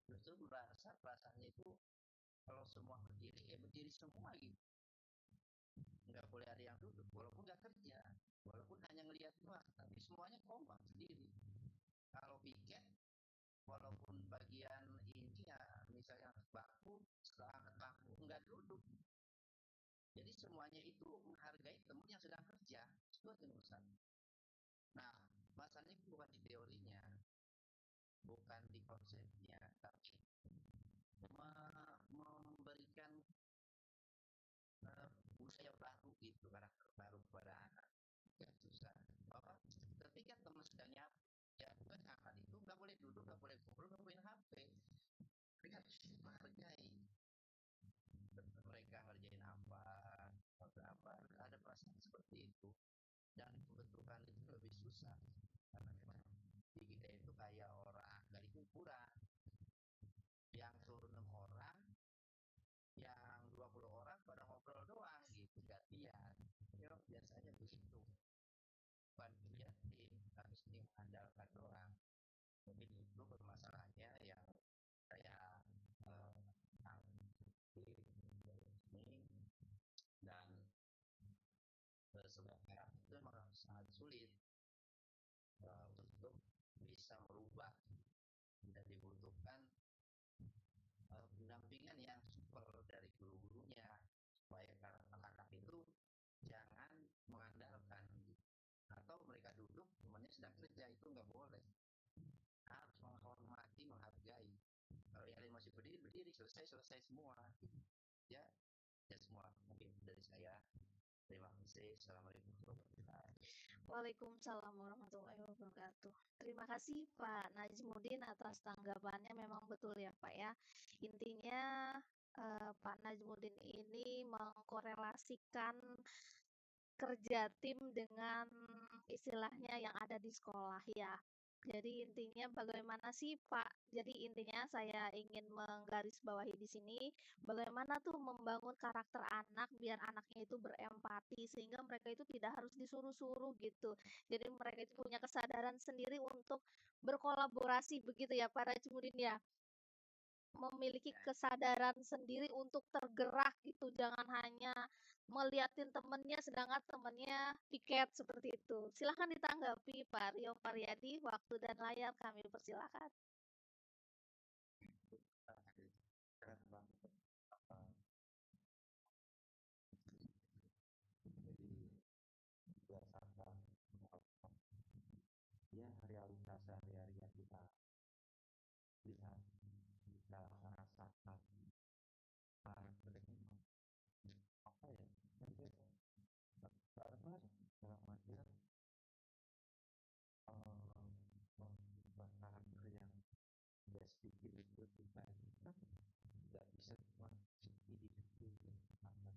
justru merasa perasaannya itu kalau semua berdiri ya berdiri semua gitu, nggak boleh ada yang duduk walaupun nggak kerja, walaupun hanya ngelihat doang, tapi semuanya kompak sendiri. Kalau piket walaupun bagian ini ya misalnya baku setelah baku nggak duduk, jadi semuanya itu menghargai teman yang sedang kerja. Itu aja urusan. Nah, masalahnya bukan di teorinya, bukan di konsepnya, tapi memberikan budaya baru gitu, karakter baru kepada anak. Ya susah. Bahwa ketika teman sedang nyapa, ya bukan anak itu nggak boleh duduk, nggak boleh ngobrol, nggak boleh HP. Mereka harus menghargai. Mereka ngerjain apa, ada perasaan seperti itu. Dan pembentukan itu lebih susah karena memang di kita itu kayak orang dari kuburan yang suruh 6 orang, yang 20 orang pada ngobrol doang gitu, gantian. Ya biasanya begitu. Bukan kerja tim, tapi tim mengandalkan orang. Mungkin itu permasalahannya yang saya ini. Dan sebenarnya itu memang sangat sulit untuk bisa merubah, dan dibutuhkan pendampingan yang super dari guru-gurunya supaya anak-anak itu jangan mengandalkan atau mereka duduk temannya sedang kerja, itu nggak boleh, harus menghormati, menghargai. Kalau yang masih berdiri berdiri, selesai semua ya. Ya semua mungkin dari saya. Terima kasih. Assalamualaikum warahmatullahi wabarakatuh. Waalaikumsalam warahmatullahi wabarakatuh. Terima kasih Pak Najmudin atas tanggapannya. Memang betul ya Pak ya. Intinya Pak Najmudin ini mengkorelasikan kerja tim dengan istilahnya yang ada di sekolah ya. Jadi intinya bagaimana sih Pak? Jadi intinya saya ingin menggarisbawahi di sini bagaimana tuh membangun karakter anak biar anaknya itu berempati sehingga mereka itu tidak harus disuruh-suruh gitu. Jadi mereka itu punya kesadaran sendiri untuk berkolaborasi begitu ya Pak Rajmudin ya. Memiliki kesadaran sendiri untuk tergerak gitu, jangan hanya melihatin temennya sedangkan temennya piket seperti itu. Silahkan ditanggapi Pak Rio Paryadi, waktu dan layar kami persilahkan. Keren banget. Jadi berdasarkan ya realitas sehari-hari yang kita lihat, kita rasakan, mereka apa ya, karena dalam artian membuat karakter yang tidak sedikit itu kita tidak bisa cuma individu karena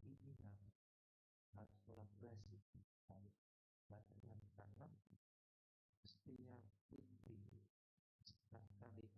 ini harus kolaborasi, harus barengan karena setiap individu kali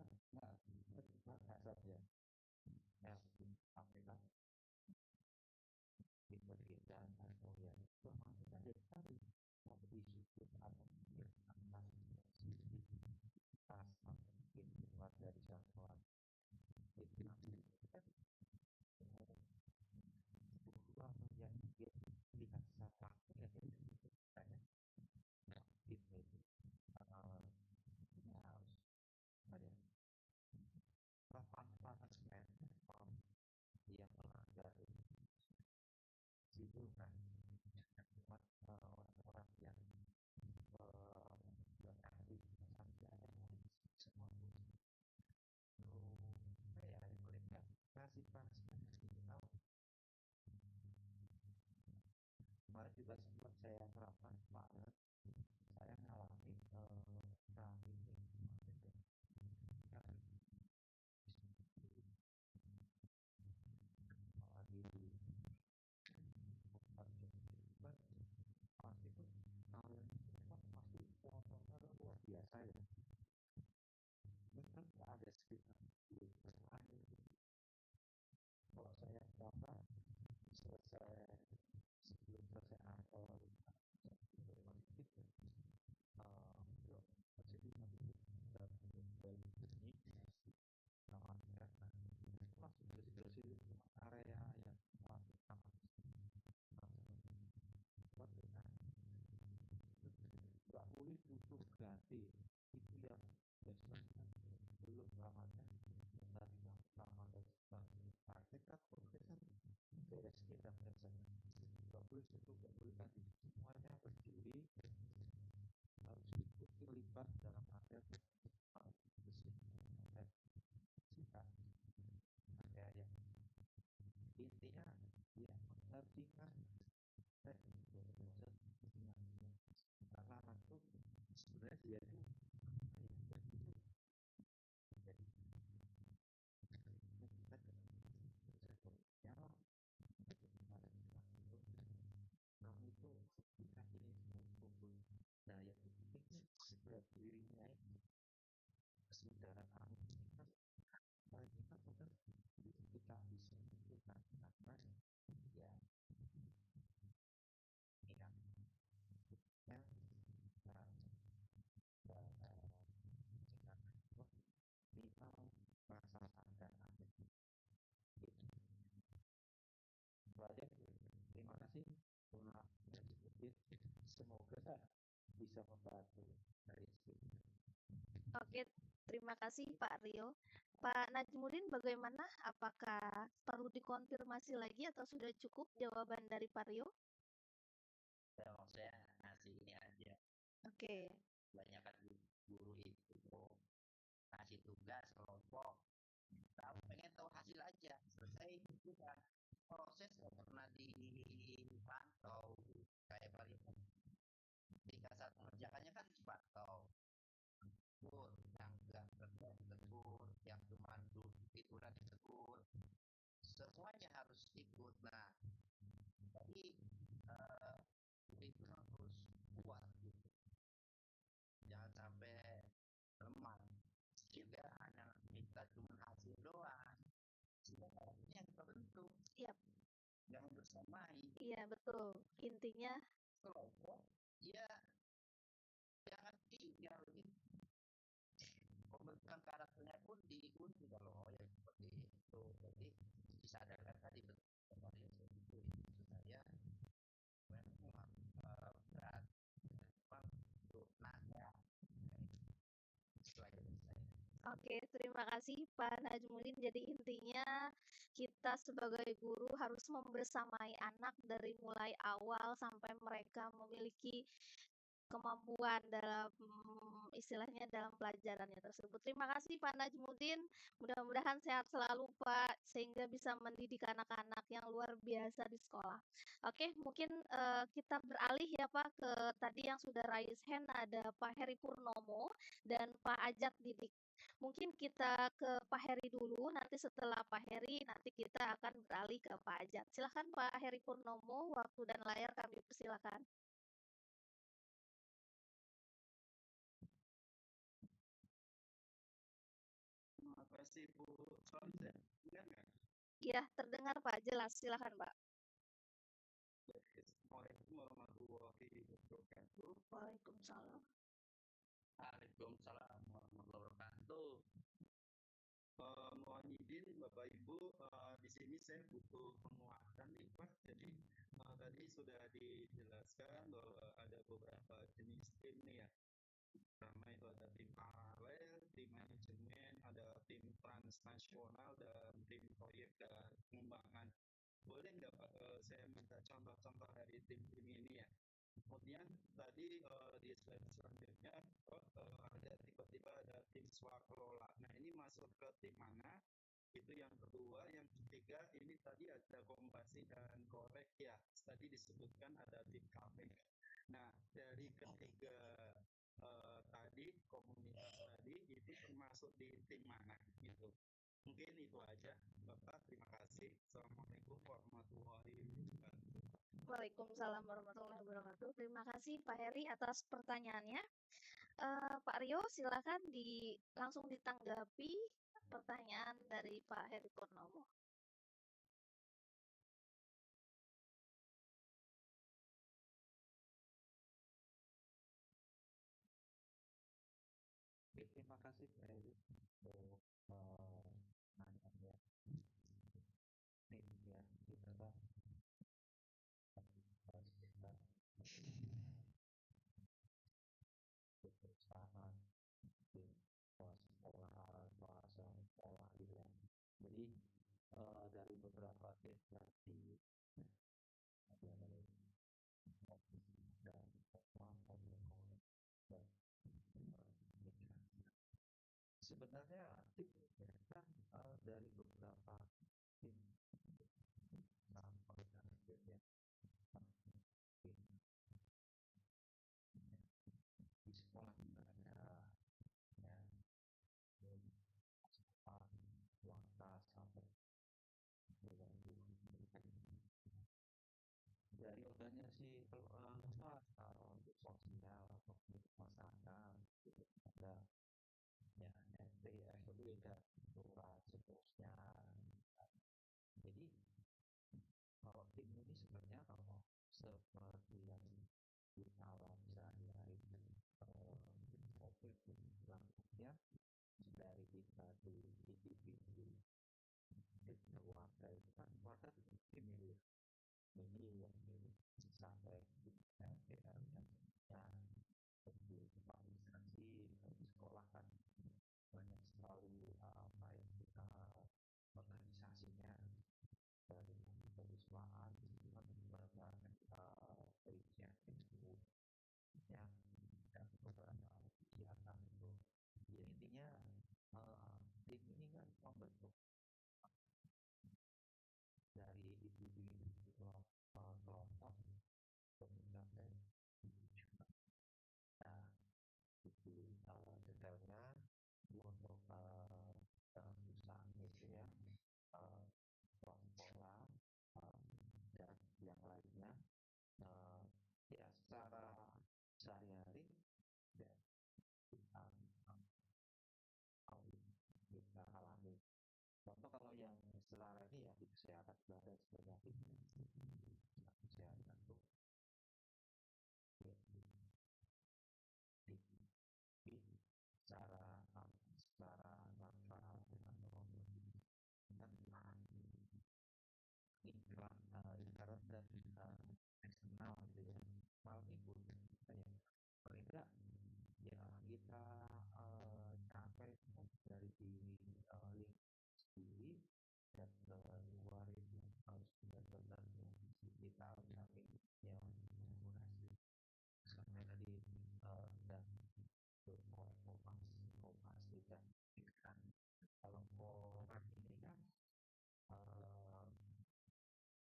saya memang ada sekitar 10 pertanyaan. Kalau saya berapa selesai sebelum selesai apel positif positif dari ini namanya langsung bersih area yang nggak boleh butuh ganti itu yang biasanya belum lamanya dari lama dari praktek kan profesor beres kita biasanya nggak boleh situ nggak boleh ganti semuanya berdiri harus ikut terlibat dalam materi bersih kita ada yang intinya ya pendampingan karena anak itu sebenarnya dia itu menjadi kamu itu ketika ini kumpul daya segera dirinya kesudahan kamu kita sudah kita bisa menentukan apa ya yang minimal perasaan dan itu aja. Terima kasih semoga bisa membantu dari sini. Oke, terima kasih Pak Rio. Pak Najmudin bagaimana? Apakah perlu dikonfirmasi lagi atau sudah cukup jawaban dari Pak Rio? Kalau saya ngasih ini aja. Oke. Banyak kan guru itu kasih tugas kelompok. Pengen tahu hasil aja. Selesai itu kan proses nggak pernah dipantau kayak paling ketika saat mengerjakannya kan dipantau. Yang nggak kerja ditegur, yang cuma duduk itu udah ditegur. Semuanya harus ikut. Nah, tapi itu harus kuat gitu. Jangan sampai lemah. Juga hanya minta cuma hasil doang. Sebenarnya yang terbentuk. Iya. Jangan bersamai. Iya betul. Intinya kelompok. Ya, jangan tinggal gitu. Pembentukan karakternya pun diikuti kalau yang seperti itu. Jadi disadarkan tadi betul itu saya memang berat untuk naga. Oke, terima kasih Pak Najmudin. Jadi intinya kita sebagai guru harus membersamai anak dari mulai awal sampai mereka memiliki kemampuan dalam istilahnya dalam pelajarannya tersebut. Terima kasih Pak Najmudin. Mudah-mudahan sehat selalu Pak sehingga bisa mendidik anak-anak yang luar biasa di sekolah. Oke, mungkin kita beralih ya Pak ke tadi yang sudah raise hand ada Pak Heri Purnomo dan Pak Ajat Didik. Mungkin kita ke Pak Heri dulu, nanti setelah Pak Heri nanti kita akan beralih ke Pak Ajat. Silakan Pak Heri Purnomo, waktu dan layar kami persilakan. Terima kasih Bu Sonja. Iya, terdengar Pak, jelas. Silakan Pak. Assalamualaikum warahmatullahi wabarakatuh. Waalaikumsalam. Waalaikumsalam warahmatullahi wabarakatuh. Mohon izin Bapak Ibu, di sini saya butuh penguatan nih Pak. Jadi tadi sudah dijelaskan bahwa ada beberapa jenis tim nih ya. Pertama itu ada tim paralel, tim manajemen, ada tim transnasional, dan tim proyek dan pengembangan. Boleh nggak Pak saya minta contoh-contoh dari tim-tim ini ya? Kemudian tadi di slide selanjutnya ada tiba-tiba ada tim swakelola. Nah ini masuk ke tim mana? Itu yang kedua. Yang ketiga ini tadi ada kompasi dan korek ya. Tadi disebutkan ada tim KPK. Nah dari ketiga tadi komunitas tadi itu termasuk di tim mana gitu. Mungkin itu aja Bapak, terima kasih. Assalamualaikum warahmatullahi wabarakatuh. Waalaikumsalam warahmatullahi wabarakatuh. Terima kasih Pak Heri atas pertanyaannya. Pak Rio, silakan langsung ditanggapi pertanyaan dari Pak Heri Purnomo. Terima kasih Pak Eri untuk nanya-nya. Ini ya kita bersama di sekolah gitu ya. Jadi dari beberapa case dari dan sebenarnya kan dari beberapa tim sampai ya di sekolah juga ada dari organisasi kalau untuk sosial atau masyarakat ada ya NT SOB dan lurah seterusnya. Jadi kalau tim ini sebenarnya kalau seperti yang kita alami sehari-hari COVID langsungnya dari kita di individu keluarga itu kan keluarga tim ini yang sampai yang organisasi sekolah kan banyak sekali main organisasinya dari peniswaan perizinan itu yang dan beberapa kegiatan itu ya intinya tim ini kan membentuk dari individu kelompok kemudian dan itu detailnya untuk misalnya gitu ya pola dan yang lainnya ya secara sehari-hari dan kita alami. Contoh kalau yang secara ini ya di kesehatan ada sebenarnya kesehatan tuh secara lingkaran dan eksternal gitu ya mal itu kayak paling enggak ya kita capai dari diri sendiri dan luar itu harus benar-benar kita alami yang mengurangi sampai tadi dan informasi dan kalau orang ini kan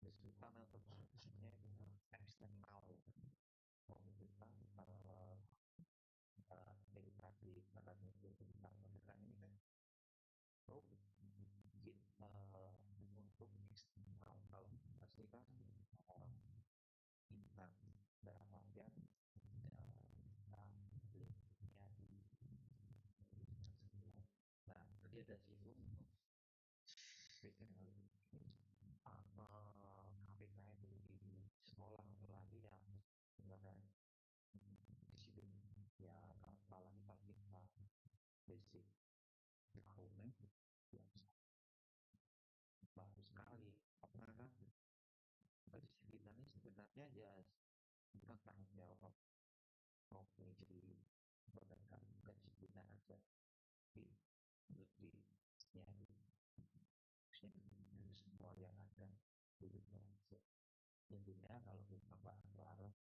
disebutkan atau khususnya eksternal pemerintah meditasi karena itu tentang pemerintahan ini kan untuk eksternal kalau pasti kan kita dalam artian nah tadi ada singgung untuk KPKN di sekolah apalagi yang sebenarnya disiplin ya apalagi kalau kita basic tahunan yang bagus sekali karena kan kedisiplinan ini sebenarnya ya bukan tanggung jawab jadi berdasarkan kedisiplinan aja tapi lebih ya semua yang ada di Indonesia intinya kalau kita bareng-bareng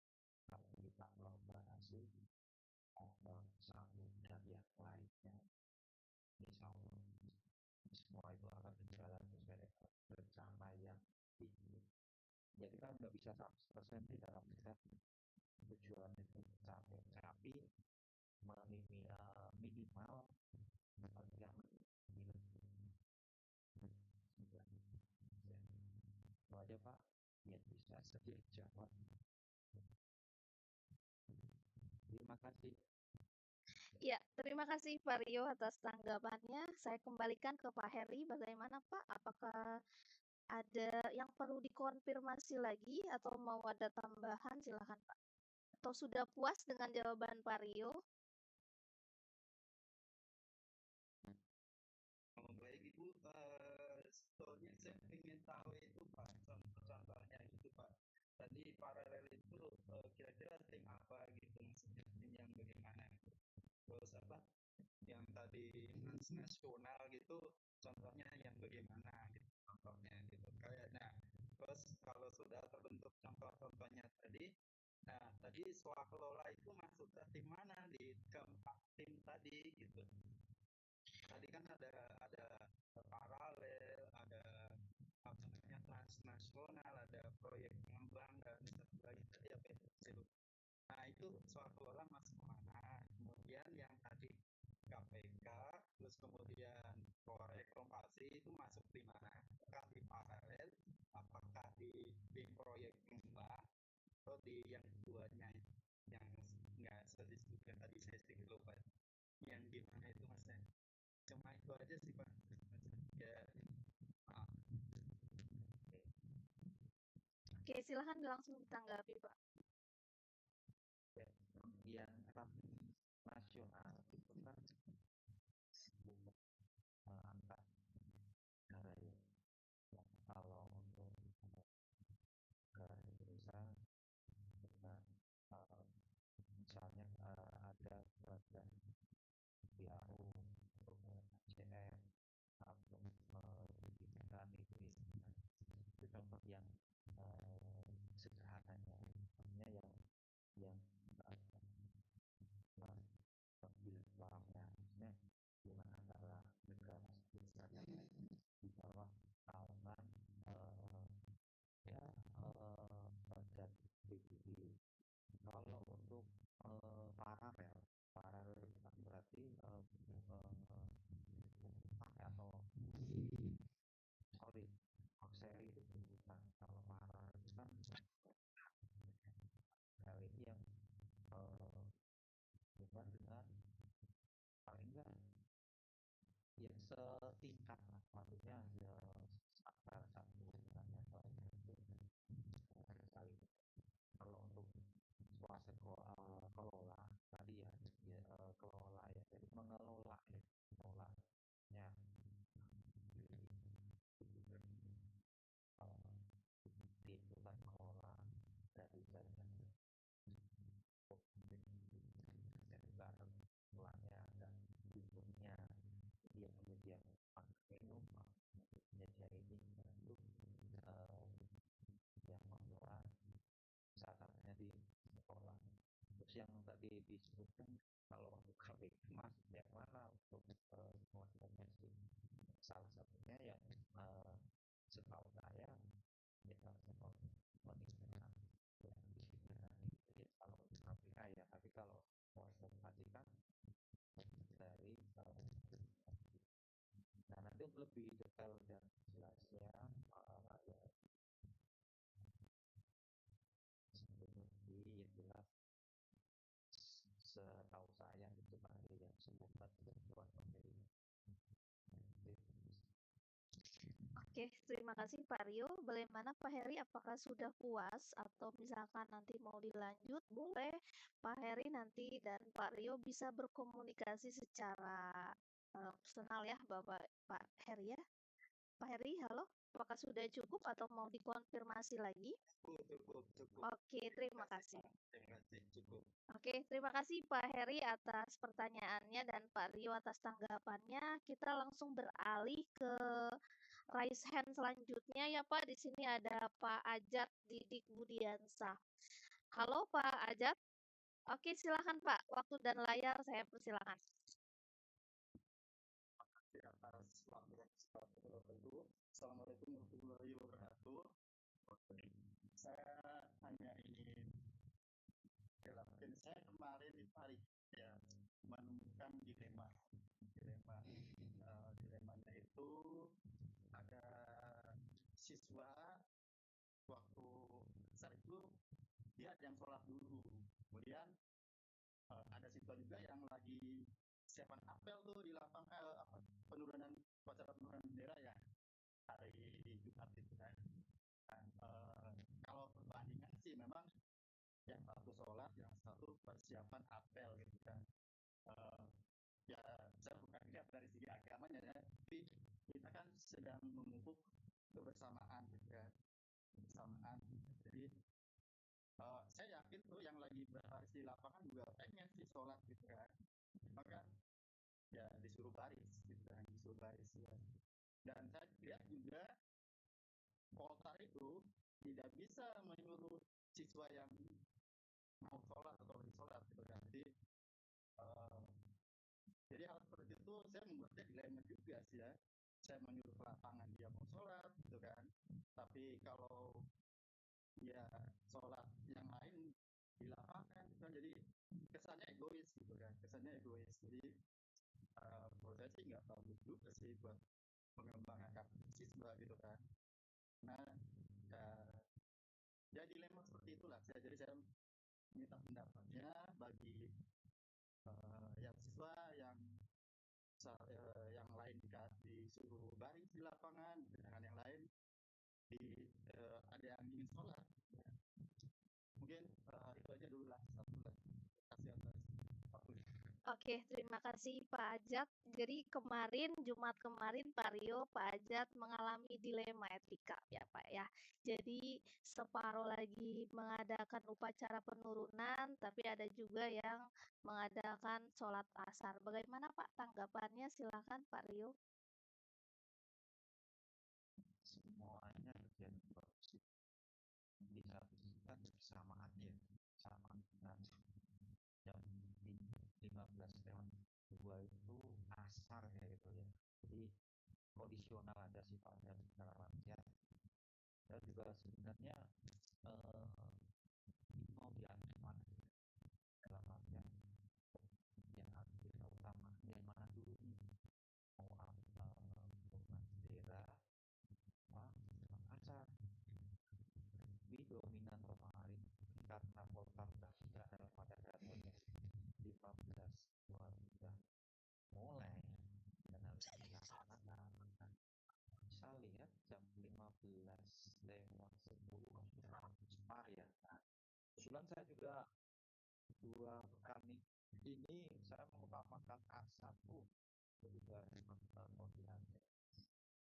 kalau kita kolaborasi satu dan yang lainnya insya Allah semua itu akan berjalan sesuai rencana yang tinggi ya kita nggak bisa 100% di dalam kita tujuan itu mencapai tapi minimal yang itu aja Pak ya bisa saja jawab terima kasih Ya, terima kasih Pak Rio atas tanggapannya. Saya kembalikan ke Pak Heri. Bagaimana Pak? Apakah ada yang perlu dikonfirmasi lagi atau mau ada tambahan? Silakan Pak. Atau sudah puas dengan jawaban Pak Rio? Baik Ibu, sebetulnya saya ingin tahu itu Pak, contoh-contohnya itu Pak. Tadi paralel itu kira-kira tim apa gitu, maksudnya tim yang bagaimana? Terus apa? Yang tadi nasional gitu, contohnya yang bagaimana gitu, contohnya gitu kayaknya. Terus kalau sudah terbentuk contoh-contohnya tadi, nah tadi swakelola itu masuk ke tim mana di keempat tim tadi gitu. Tadi kan ada paralel, ada apa namanya transnasional, ada proyek pengembang dan satu lagi tadi apa itu saya lupa. Nah itu soal kelola masuk kemana? Kemudian yang tadi KPK, terus kemudian korek kompasi itu masuk di mana? Apakah di paralel? Apakah di proyek pengembang? Atau di yang keduanya yang nggak saya disebutkan tadi saya sedikit lupa. Yang di mana itu mas? Cuma itu aja sih Pak. Ya. Maaf. Oke, silakan langsung ditanggapi Pak. Yang nasional itu kan angka negara ya. Kalau untuk negara Indonesia dengan misalnya ada badan WHO untuk CM atau pendidikan itu contoh yang sederhananya, artinya yang bilateralnya, maksudnya hubungan antara negara besar yang lain di bawah naungan dan PBB. Kalau untuk paralel itu berarti atau sorry itu bukan. Kalau paralel itu kan hal ini yang bukan dengan paling enggak ya setingkat lah, maksudnya ya antara satu dengan yang lain itu sekali. Kalau untuk swasta kelola tadi ya, kelola ya, jadi mengelola ya, kelolanya itu kan mengelola dari jaringan dari barang mulanya dan bumbunya dia menyediakan minum, menyediakan itu yang mengelola misalnya di sekolah. Terus yang tadi disebutkan kalau untuk KPK masuk yang mana untuk koordinasi, salah satunya yang setahu saya ya koordinasi yang itu ya kalau KPK ya, tapi kalau koordinasi kan dari nah nanti lebih detail dan jelasnya ya yang jelas setahu saya itu ada yang sebutkan ketentuan pemilihan. Oke, terima kasih Pak Rio. Bagaimana Pak Heri? Apakah sudah puas atau misalkan nanti mau dilanjut, boleh Pak Heri nanti dan Pak Rio bisa berkomunikasi secara personal ya, Bapak Pak Heri ya. Pak Heri, halo. Apakah sudah cukup atau mau dikonfirmasi lagi? Cukup. Oke, terima kasih. Terima kasih, cukup. Oke, terima kasih Pak Heri atas pertanyaannya dan Pak Rio atas tanggapannya. Kita langsung beralih ke raise hand selanjutnya ya Pak. Di sini ada Pak Ajat Didik Budiansah. Halo Pak Ajat. Oke, silakan Pak. Waktu dan layar saya persilakan. Atas waktu itu. Assalamualaikum warahmatullahi wabarakatuh. Saya hanya ingin jelaskan, saya kemarin di Paris ya menemukan dilemanya itu ada siswa waktu saat itu dia ada yang sholat dulu, kemudian ada siswa juga yang lagi persiapan apel tuh di lapangan penurunan upacara penurunan bendera ya hari Jumat itu kan. Kalau perbandingan sih memang yang satu sholat, yang satu persiapan apel gitu kan. Ya saya bukan lihat dari segi agamanya ya, tapi kita kan sedang memupuk kebersamaan gitu kan, kebersamaan. Jadi saya yakin tuh yang lagi berbaris di lapangan juga pengen sih sholat gitu kan, maka ya disuruh baris gitu kan, disuruh baris ya. Dan saya lihat juga Poltar itu tidak bisa menyuruh siswa yang mau sholat atau lagi sholat gitu kan. Jadi hal seperti itu saya membuatnya dilema juga sih ya. Saya menyuruh ke lapangan dia mau sholat gitu kan, tapi kalau dia sholat yang lain di lapangan gitu kan, jadi kesannya egois gitu kan, kesannya egois. Jadi menurut saya sih nggak bagus juga sih buat mengembangkan siswa gitu kan. Nah ya dilema seperti itulah. Jadi saya minta pendapatnya bagi yang siswa yang lain disuruh baris di lapangan, dengan yang lain ada yang ingin sholat. Mungkin itu aja dulu lah. Terima kasih atas waktunya. Oke, terima kasih Pak Ajat. Jadi Jumat kemarin Pak Rio, Pak Ajat mengalami dilema etika ya Pak ya. Jadi separuh lagi mengadakan upacara penurunan, tapi ada juga yang mengadakan sholat asar. Bagaimana Pak tanggapannya? Silakan Pak Rio. Semuanya terjadi korupsi. Di satu sisi kan bersamaan ya, sama dengan jam 15:02 itu asar ya gitu ya. Jadi kondisional ada sifatnya dalam artian dan juga sebenarnya mau diambil mana dalam artian yang harus kita utama yang mana dulu nih mau ambil bendera asar lebih dominan kemarin karena Poltar sudah ada pada datanya 15:02 mulai dan harus dilaksanakan. Bisa lihat jam 15:10 Jepar ya. Kebetulan saya juga 2 pekan ini saya mengutamakan asar juga koordinasi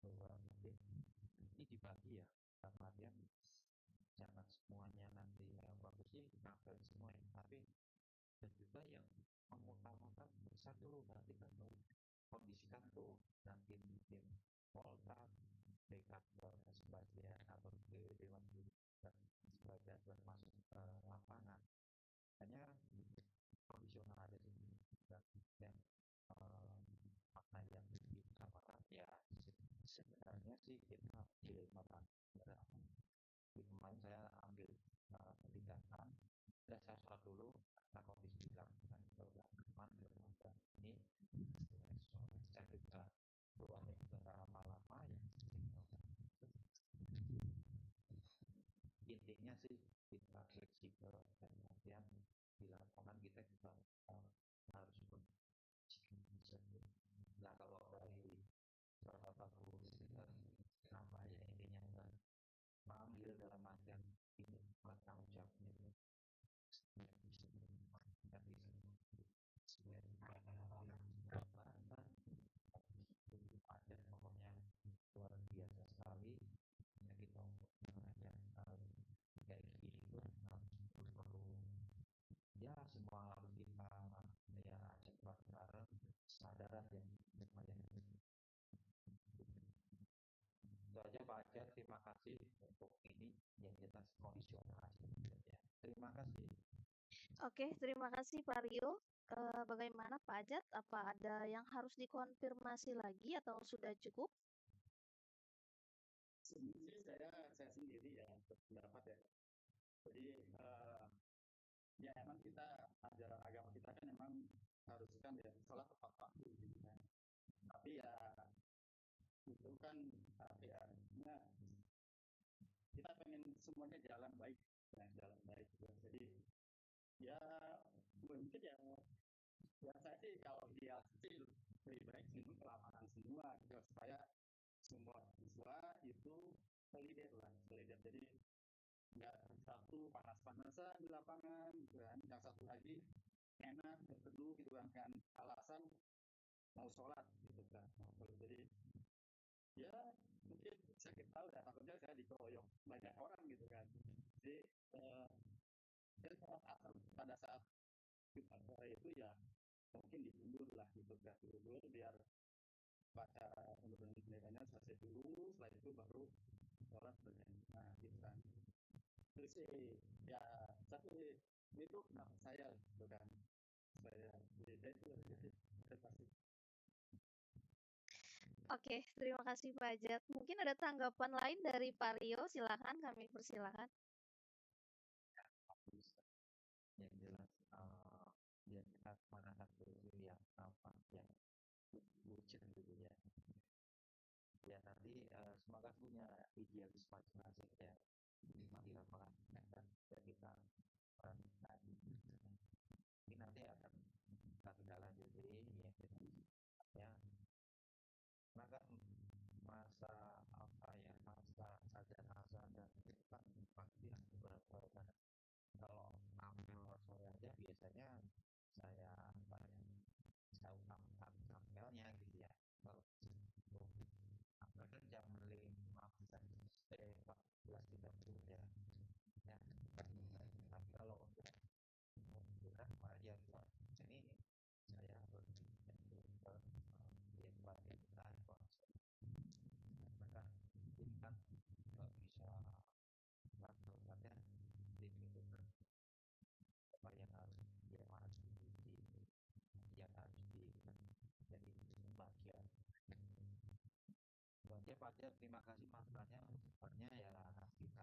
bahwa ini dibagi ya, artian jangan semuanya nanti yang bagus sih dipakai semua ya, tapi dan juga yang mengutamakan besar dulu nanti kan kondisikan tuh nanti tim Poltar dekat sebagian atau Dewan dan sebagian masuk ke lapangan hanya kondisional ada sini yang makna yang diutamakan ya sebenarnya sih kita dilemakan kemarin saya ambil tindakan dan saya sholat dulu karena kondisi bilang dan udah aman ini saya juga doanya juga nggak lama-lama ya intinya sih kita fleksibel dan artian di lapangan kita juga harus nah kalau dari beberapa guru apa ya intinya enggak manggil dalam artian ini tanggung jawabnya ada pokoknya luar biasa sekali ya kita untuk mengajar kayak gini tuh perlu ya semua harus kita ya ajak bareng kesadaran yang lumayan itu aja Pak Ajat, terima kasih untuk ini yang kita kondisional ya. Terima kasih. Oke, terima kasih Pak Rio. Bagaimana Pak Ajat? Apa ada yang harus dikonfirmasi lagi atau sudah cukup? Sebenarnya saya sendiri ya berpendapat ya. Jadi ya emang kita ajaran agama kita kan emang haruskan ya sholat tepat waktu gitu kan. Tapi ya itu kan ya kita pengen semuanya jalan baik ya, jalan baik juga. Jadi ya mungkin ya Ya saya sih kalau dia sih lebih baik minum ke lapangan semua gitu, supaya semua siswa itu solidar. Jadi nggak satu panas-panasan di lapangan gitu kan, yang satu lagi enak berteduh gitu kan alasan mau sholat gitu kan. Jadi ya mungkin sakit tahu ya, takutnya saya dikeroyok banyak orang gitu kan. Jadi dan pada saat kita sore itu ya mungkin diundur lah gitu kan, diundur biar baca penurunan benderanya selesai dulu, setelah itu baru sholat berjamaah gitu kan. Terus sih ya satu itu kenapa saya gitu kan, saya beda itu pasti. Oke, terima kasih Pak Ajat. Mungkin ada tanggapan lain dari Pak Rio, silakan kami persilakan. Yang jelas ya kita mana satu yang yang bucin gitu ya. Ya nanti semoga punya idealis masing-masing ya di lapangan dan kita ini nanti akan kita lanjutin ya karena kan masa azan dan kan pasti beberapa kan kalau ambil sore aja biasanya saya sampelnya gitu ya kalau kan jam 14.30 ya tapi kalau untuk ya ini saya yang paling menarik mereka ini kan nggak bisa melakukannya di minggu apa yang harus jadi bagian Oke Pak Jar, terima kasih masukannya. Sebenarnya ya kita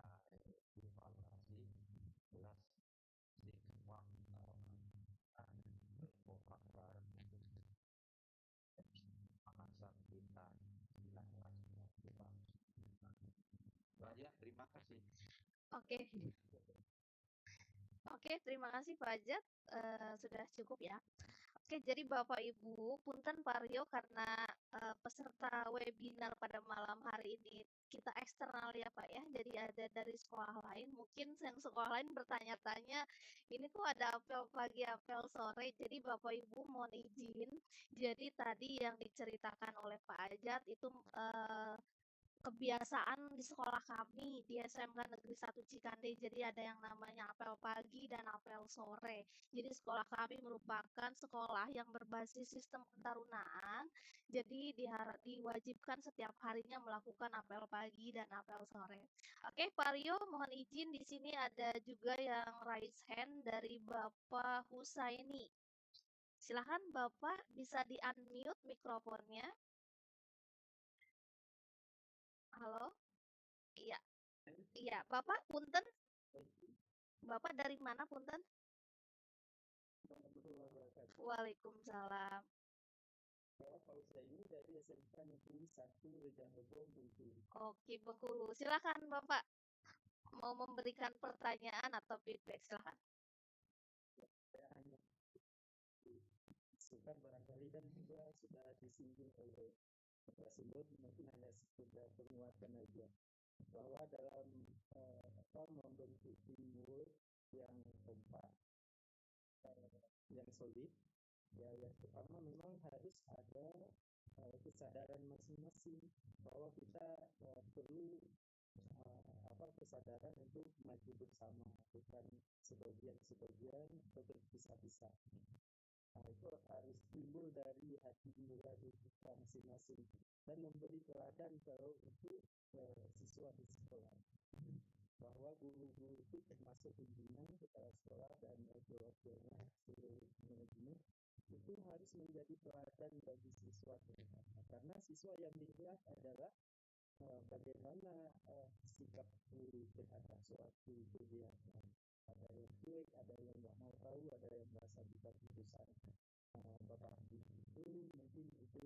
evaluasi jelas di semua pemanasan kita Pak Jar, terima kasih. Oke, terima kasih Pak Ajat. Sudah cukup ya. Oke, jadi Bapak Ibu, punten Pak Rio karena peserta webinar pada malam hari ini kita eksternal ya Pak ya. Jadi ada dari sekolah lain. Mungkin yang sekolah lain bertanya-tanya, ini tuh ada apel pagi, apel sore. Jadi Bapak Ibu mohon izin. Jadi tadi yang diceritakan oleh Pak Ajat itu kebiasaan di sekolah kami di SMK Negeri 1 Cikande. Jadi ada yang namanya apel pagi dan apel sore. Jadi sekolah kami merupakan sekolah yang berbasis sistem ketarunaan. Jadi diwajibkan setiap harinya melakukan apel pagi dan apel sore. Oke, Pak Rio, mohon izin di sini ada juga yang raise hand dari Bapak Husaini. Silakan Bapak bisa di-unmute mikrofonnya. Halo? Iya. Iya, Bapak punten. Bapak dari mana punten? Waalaikumsalam. Dari SMK Negeri 1 Bengkulu. Oke, Bengkulu. Silakan Bapak. Mau memberikan pertanyaan atau feedback, silakan. Sukan barangkali kan juga sudah disinggung oleh Pak Simbol, mungkin hanya sekedar penguatan aja bahwa dalam membentuk teamwork yang kompak, yang solid, ya yang pertama memang harus ada kesadaran masing-masing bahwa kita perlu kesadaran untuk maju bersama, bukan sebagian atau terpisah-pisah. Itu harus timbul dari hati nurani kita masing-masing dan memberi teladan kalau untuk siswa di sekolah, bahwa guru-guru itu termasuk pimpinan kepala sekolah dan perwakilan seluruh manajemen itu harus menjadi teladan bagi siswa terutama, karena siswa yang dilihat adalah bagaimana sikap guru terhadap suatu kegiatan. Ada yang cuek, ada yang nggak mau tahu, ada yang merasa kita putusan bapak itu mungkin itu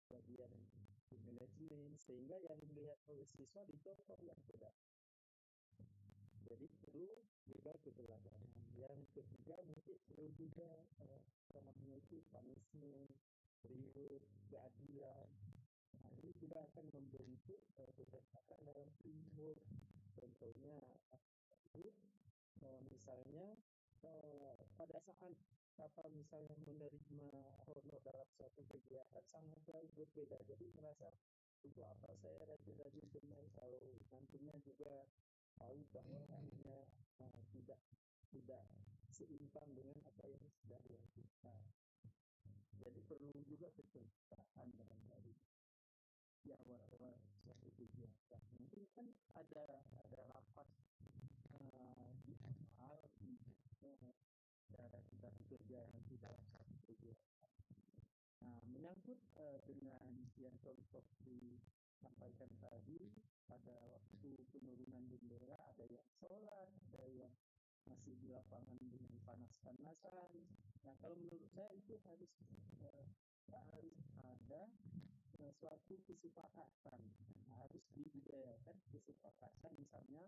bagian manajemen, sehingga yang dilihat oleh siswa dicontoh yang tidak. Jadi perlu juga keteladanan. Yang ketiga mungkin perlu juga punishment, reward, keadilan. Nah, ini juga akan membentuk kebersamaan dalam teamwork. Contohnya misalnya pada saat misalnya menerima honor dalam suatu kegiatan sangat jauh berbeda, jadi merasa untuk apa saya rajin-rajin bermain kalau nantinya juga tahu bahwa hanya tidak seimbang dengan apa yang sudah dilakukan. Jadi perlu juga keterbukaan dalam hal ini. Di awal-awal suatu kegiatan mungkin kan ada rapat di awal kita bekerja nanti dalam satu kegiatan. Nah, menyangkut dengan yang contoh disampaikan tadi, pada waktu penurunan bendera ada yang sholat, ada yang masih di lapangan dengan panas-panasan. Nah, kalau menurut saya itu harus ada suatu kesepakatan, harus dibudayakan kesepakatan, misalnya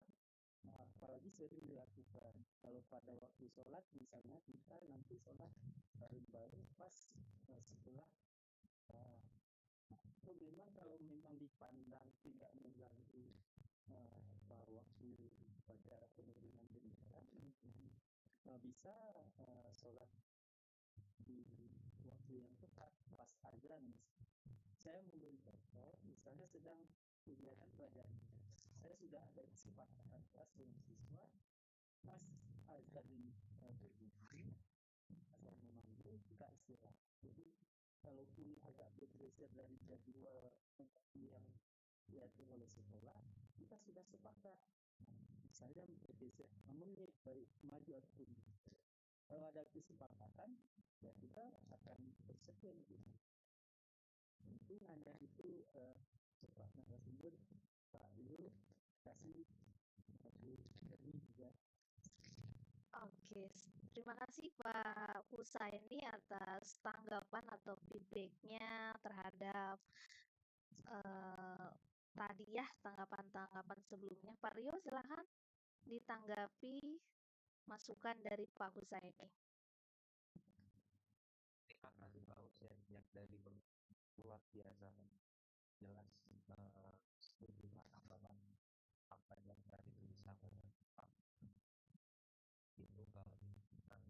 apalagi sering dilakukan kalau pada waktu sholat misalnya kita nanti sholat bareng-bareng pas setelah itu memang kalau memang dipandang tidak mengganggu waktu pada penurunan bendera bisa sholat di waktu yang tepat pas azan. Saya memberi contoh misalnya sedang kegiatan belajar, saya sudah ada kesepakatan kelas dengan siswa pas azan berbunyi, azan memanggil kita istirahat. Jadi kalaupun agak bergeser dari jadwal yang diatur oleh sekolah, kita sudah sepakat saya bergeser menit baik maju atau mundur. Kalau ada kesepakatan ya kita akan bersesuaian gitu. Mungkin hanya itu cepat narasumber Pak Rio, kasih dari juga. Oke, terima kasih Pak Husaini atas tanggapan atau feedbacknya terhadap tadi ya, tanggapan-tanggapan sebelumnya. Pak Rio, silahkan ditanggapi masukan dari Pak Husaini. Terima kasih Pak Husain yang dari luar biasa jelas setuju apa yang tadi disampaikan Pak. Itu kalau tentang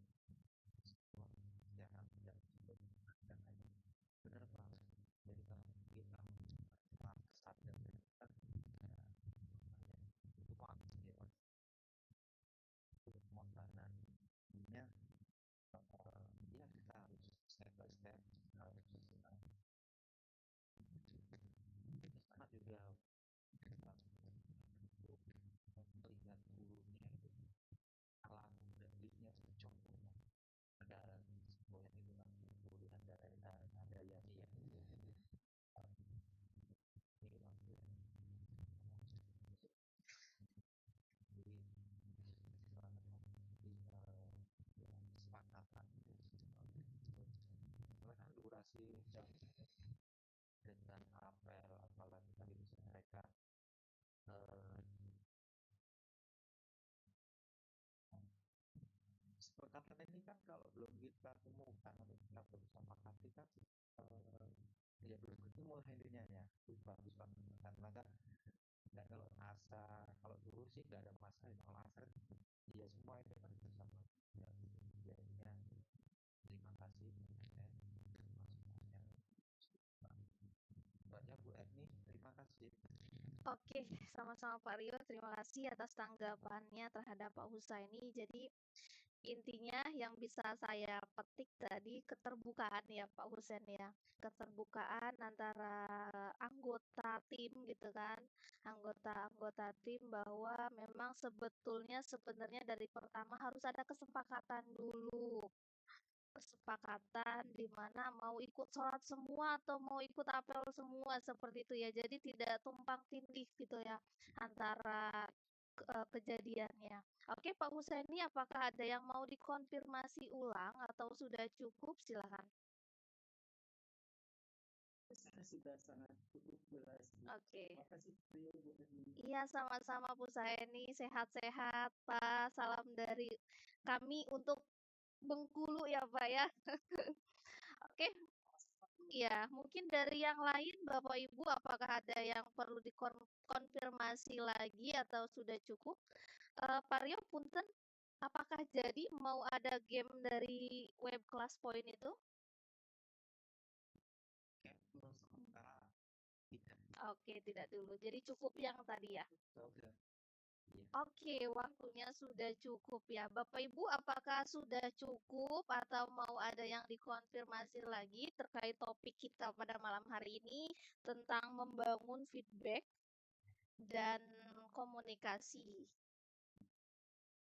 sebuah sejarah yang sudah dimakan aja benar banget. Jadi kalau kita saat dan itu pasti ya montanannya ya kita harus step by step harus sangat juga melihat gurunya itu alam dan dirinya contoh ada sebuah yang bilang guru ada yang kesepakatan karena durasi dengan apel apalagi tadi bisa mereka kesepakatan ini kan kalau belum kita temukan atau kita bersama hati kan ya belum ketemu intinya ya bagus banget karena kan nggak kalau asa kalau dulu sih nggak ada masalah kalau asa ya semua itu kan bersama yang terima kasih semuanya banyak Bu Erni terima kasih. Oke, sama-sama Pak Rio, terima kasih atas tanggapannya terhadap Pak Husaini. Jadi intinya yang bisa saya petik tadi keterbukaan ya Pak Husain ya, keterbukaan antara anggota tim gitu kan, anggota tim bahwa memang sebenarnya dari pertama harus ada kesepakatan dulu. Kesepakatan di mana mau ikut sholat semua atau mau ikut apel semua seperti itu ya. Jadi tidak tumpang tindih gitu ya antara kejadiannya. Oke, Pak Husaini, apakah ada yang mau dikonfirmasi ulang atau sudah cukup? Silakan. sudah sangat cukup jelas. Oke. Terima kasih Rio, Bu Eni. Iya, sama-sama Bu Saeni, sehat-sehat Pak. Salam dari kami untuk Bengkulu ya Pak ya. Oke, ya mungkin dari yang lain Bapak Ibu apakah ada yang perlu dikonfirmasi lagi atau sudah cukup? Pak Rio, punten, apakah jadi mau ada game dari web class point itu? Untuk sementara tidak. Oke, tidak dulu. Jadi cukup yang tadi ya. Sudah. Oke, waktunya sudah cukup ya. Bapak Ibu, apakah sudah cukup atau mau ada yang dikonfirmasi lagi terkait topik kita pada malam hari ini tentang membangun feedback dan komunikasi?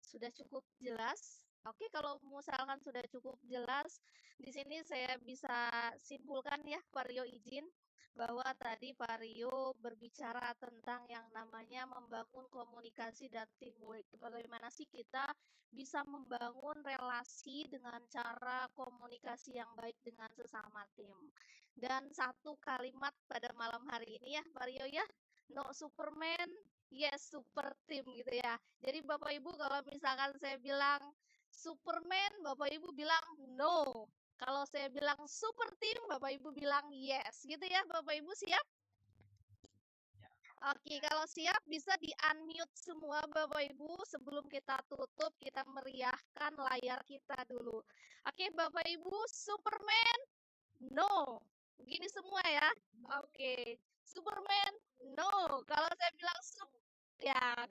Sudah cukup jelas? Oke, kalau misalkan sudah cukup jelas, di sini saya bisa simpulkan ya, Pak Rio izin bahwa tadi Pak Rio berbicara tentang yang namanya membangun komunikasi dan teamwork. Bagaimana sih kita bisa membangun relasi dengan cara komunikasi yang baik dengan sesama tim. Dan satu kalimat pada malam hari ini ya, Pak Rio ya, no Superman, yes super team gitu ya. Jadi Bapak Ibu kalau misalkan saya bilang Superman, Bapak Ibu bilang no. Kalau saya bilang super team, Bapak Ibu bilang yes. Gitu ya, Bapak Ibu siap? Oke, kalau siap bisa di-unmute semua Bapak Ibu sebelum kita tutup, kita meriahkan layar kita dulu. Oke, Bapak Ibu, Superman, no. Begini semua ya. Oke, Superman, no. Kalau saya bilang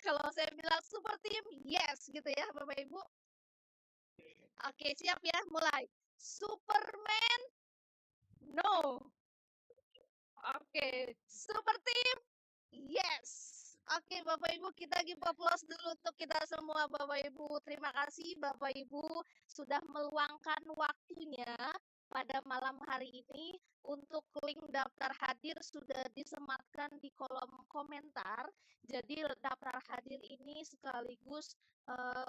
kalau saya bilang super team, yes gitu ya Bapak Ibu. Oke, siap ya, mulai. Superman, no. Oke, super team, yes. Oke, Bapak Ibu, kita give applause dulu untuk kita semua, Bapak Ibu. Terima kasih, Bapak Ibu, sudah meluangkan waktunya pada malam hari ini untuk link daftar hadir sudah disematkan di kolom komentar. Jadi daftar hadir ini sekaligus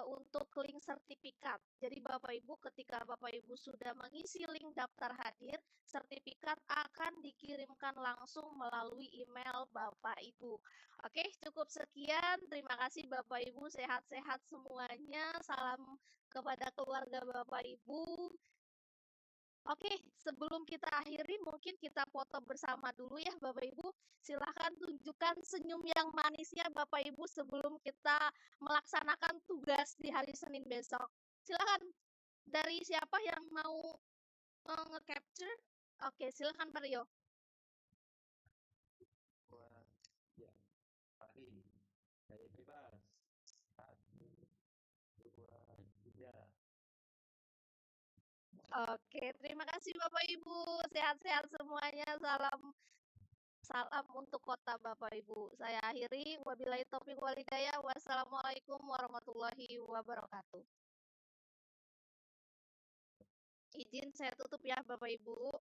untuk link sertifikat. Jadi Bapak Ibu ketika Bapak Ibu sudah mengisi link daftar hadir, sertifikat akan dikirimkan langsung melalui email Bapak Ibu. Oke, cukup sekian. Terima kasih Bapak Ibu, sehat-sehat semuanya. Salam kepada keluarga Bapak Ibu. Oke, sebelum kita akhiri mungkin kita foto bersama dulu ya Bapak Ibu. Silahkan tunjukkan senyum yang manisnya Bapak Ibu sebelum kita melaksanakan tugas di hari Senin besok. Silahkan, dari siapa yang mau nge-capture? Oke, silahkan Pak Rio. Buat ya pagi saya bebas 1, 2, 3. Oke, terima kasih Bapak Ibu. Sehat-sehat semuanya. Salam untuk kota Bapak Ibu. Saya akhiri. Wabillahi taufiq walhidayah. Wassalamualaikum warahmatullahi wabarakatuh. Izin saya tutup ya Bapak Ibu.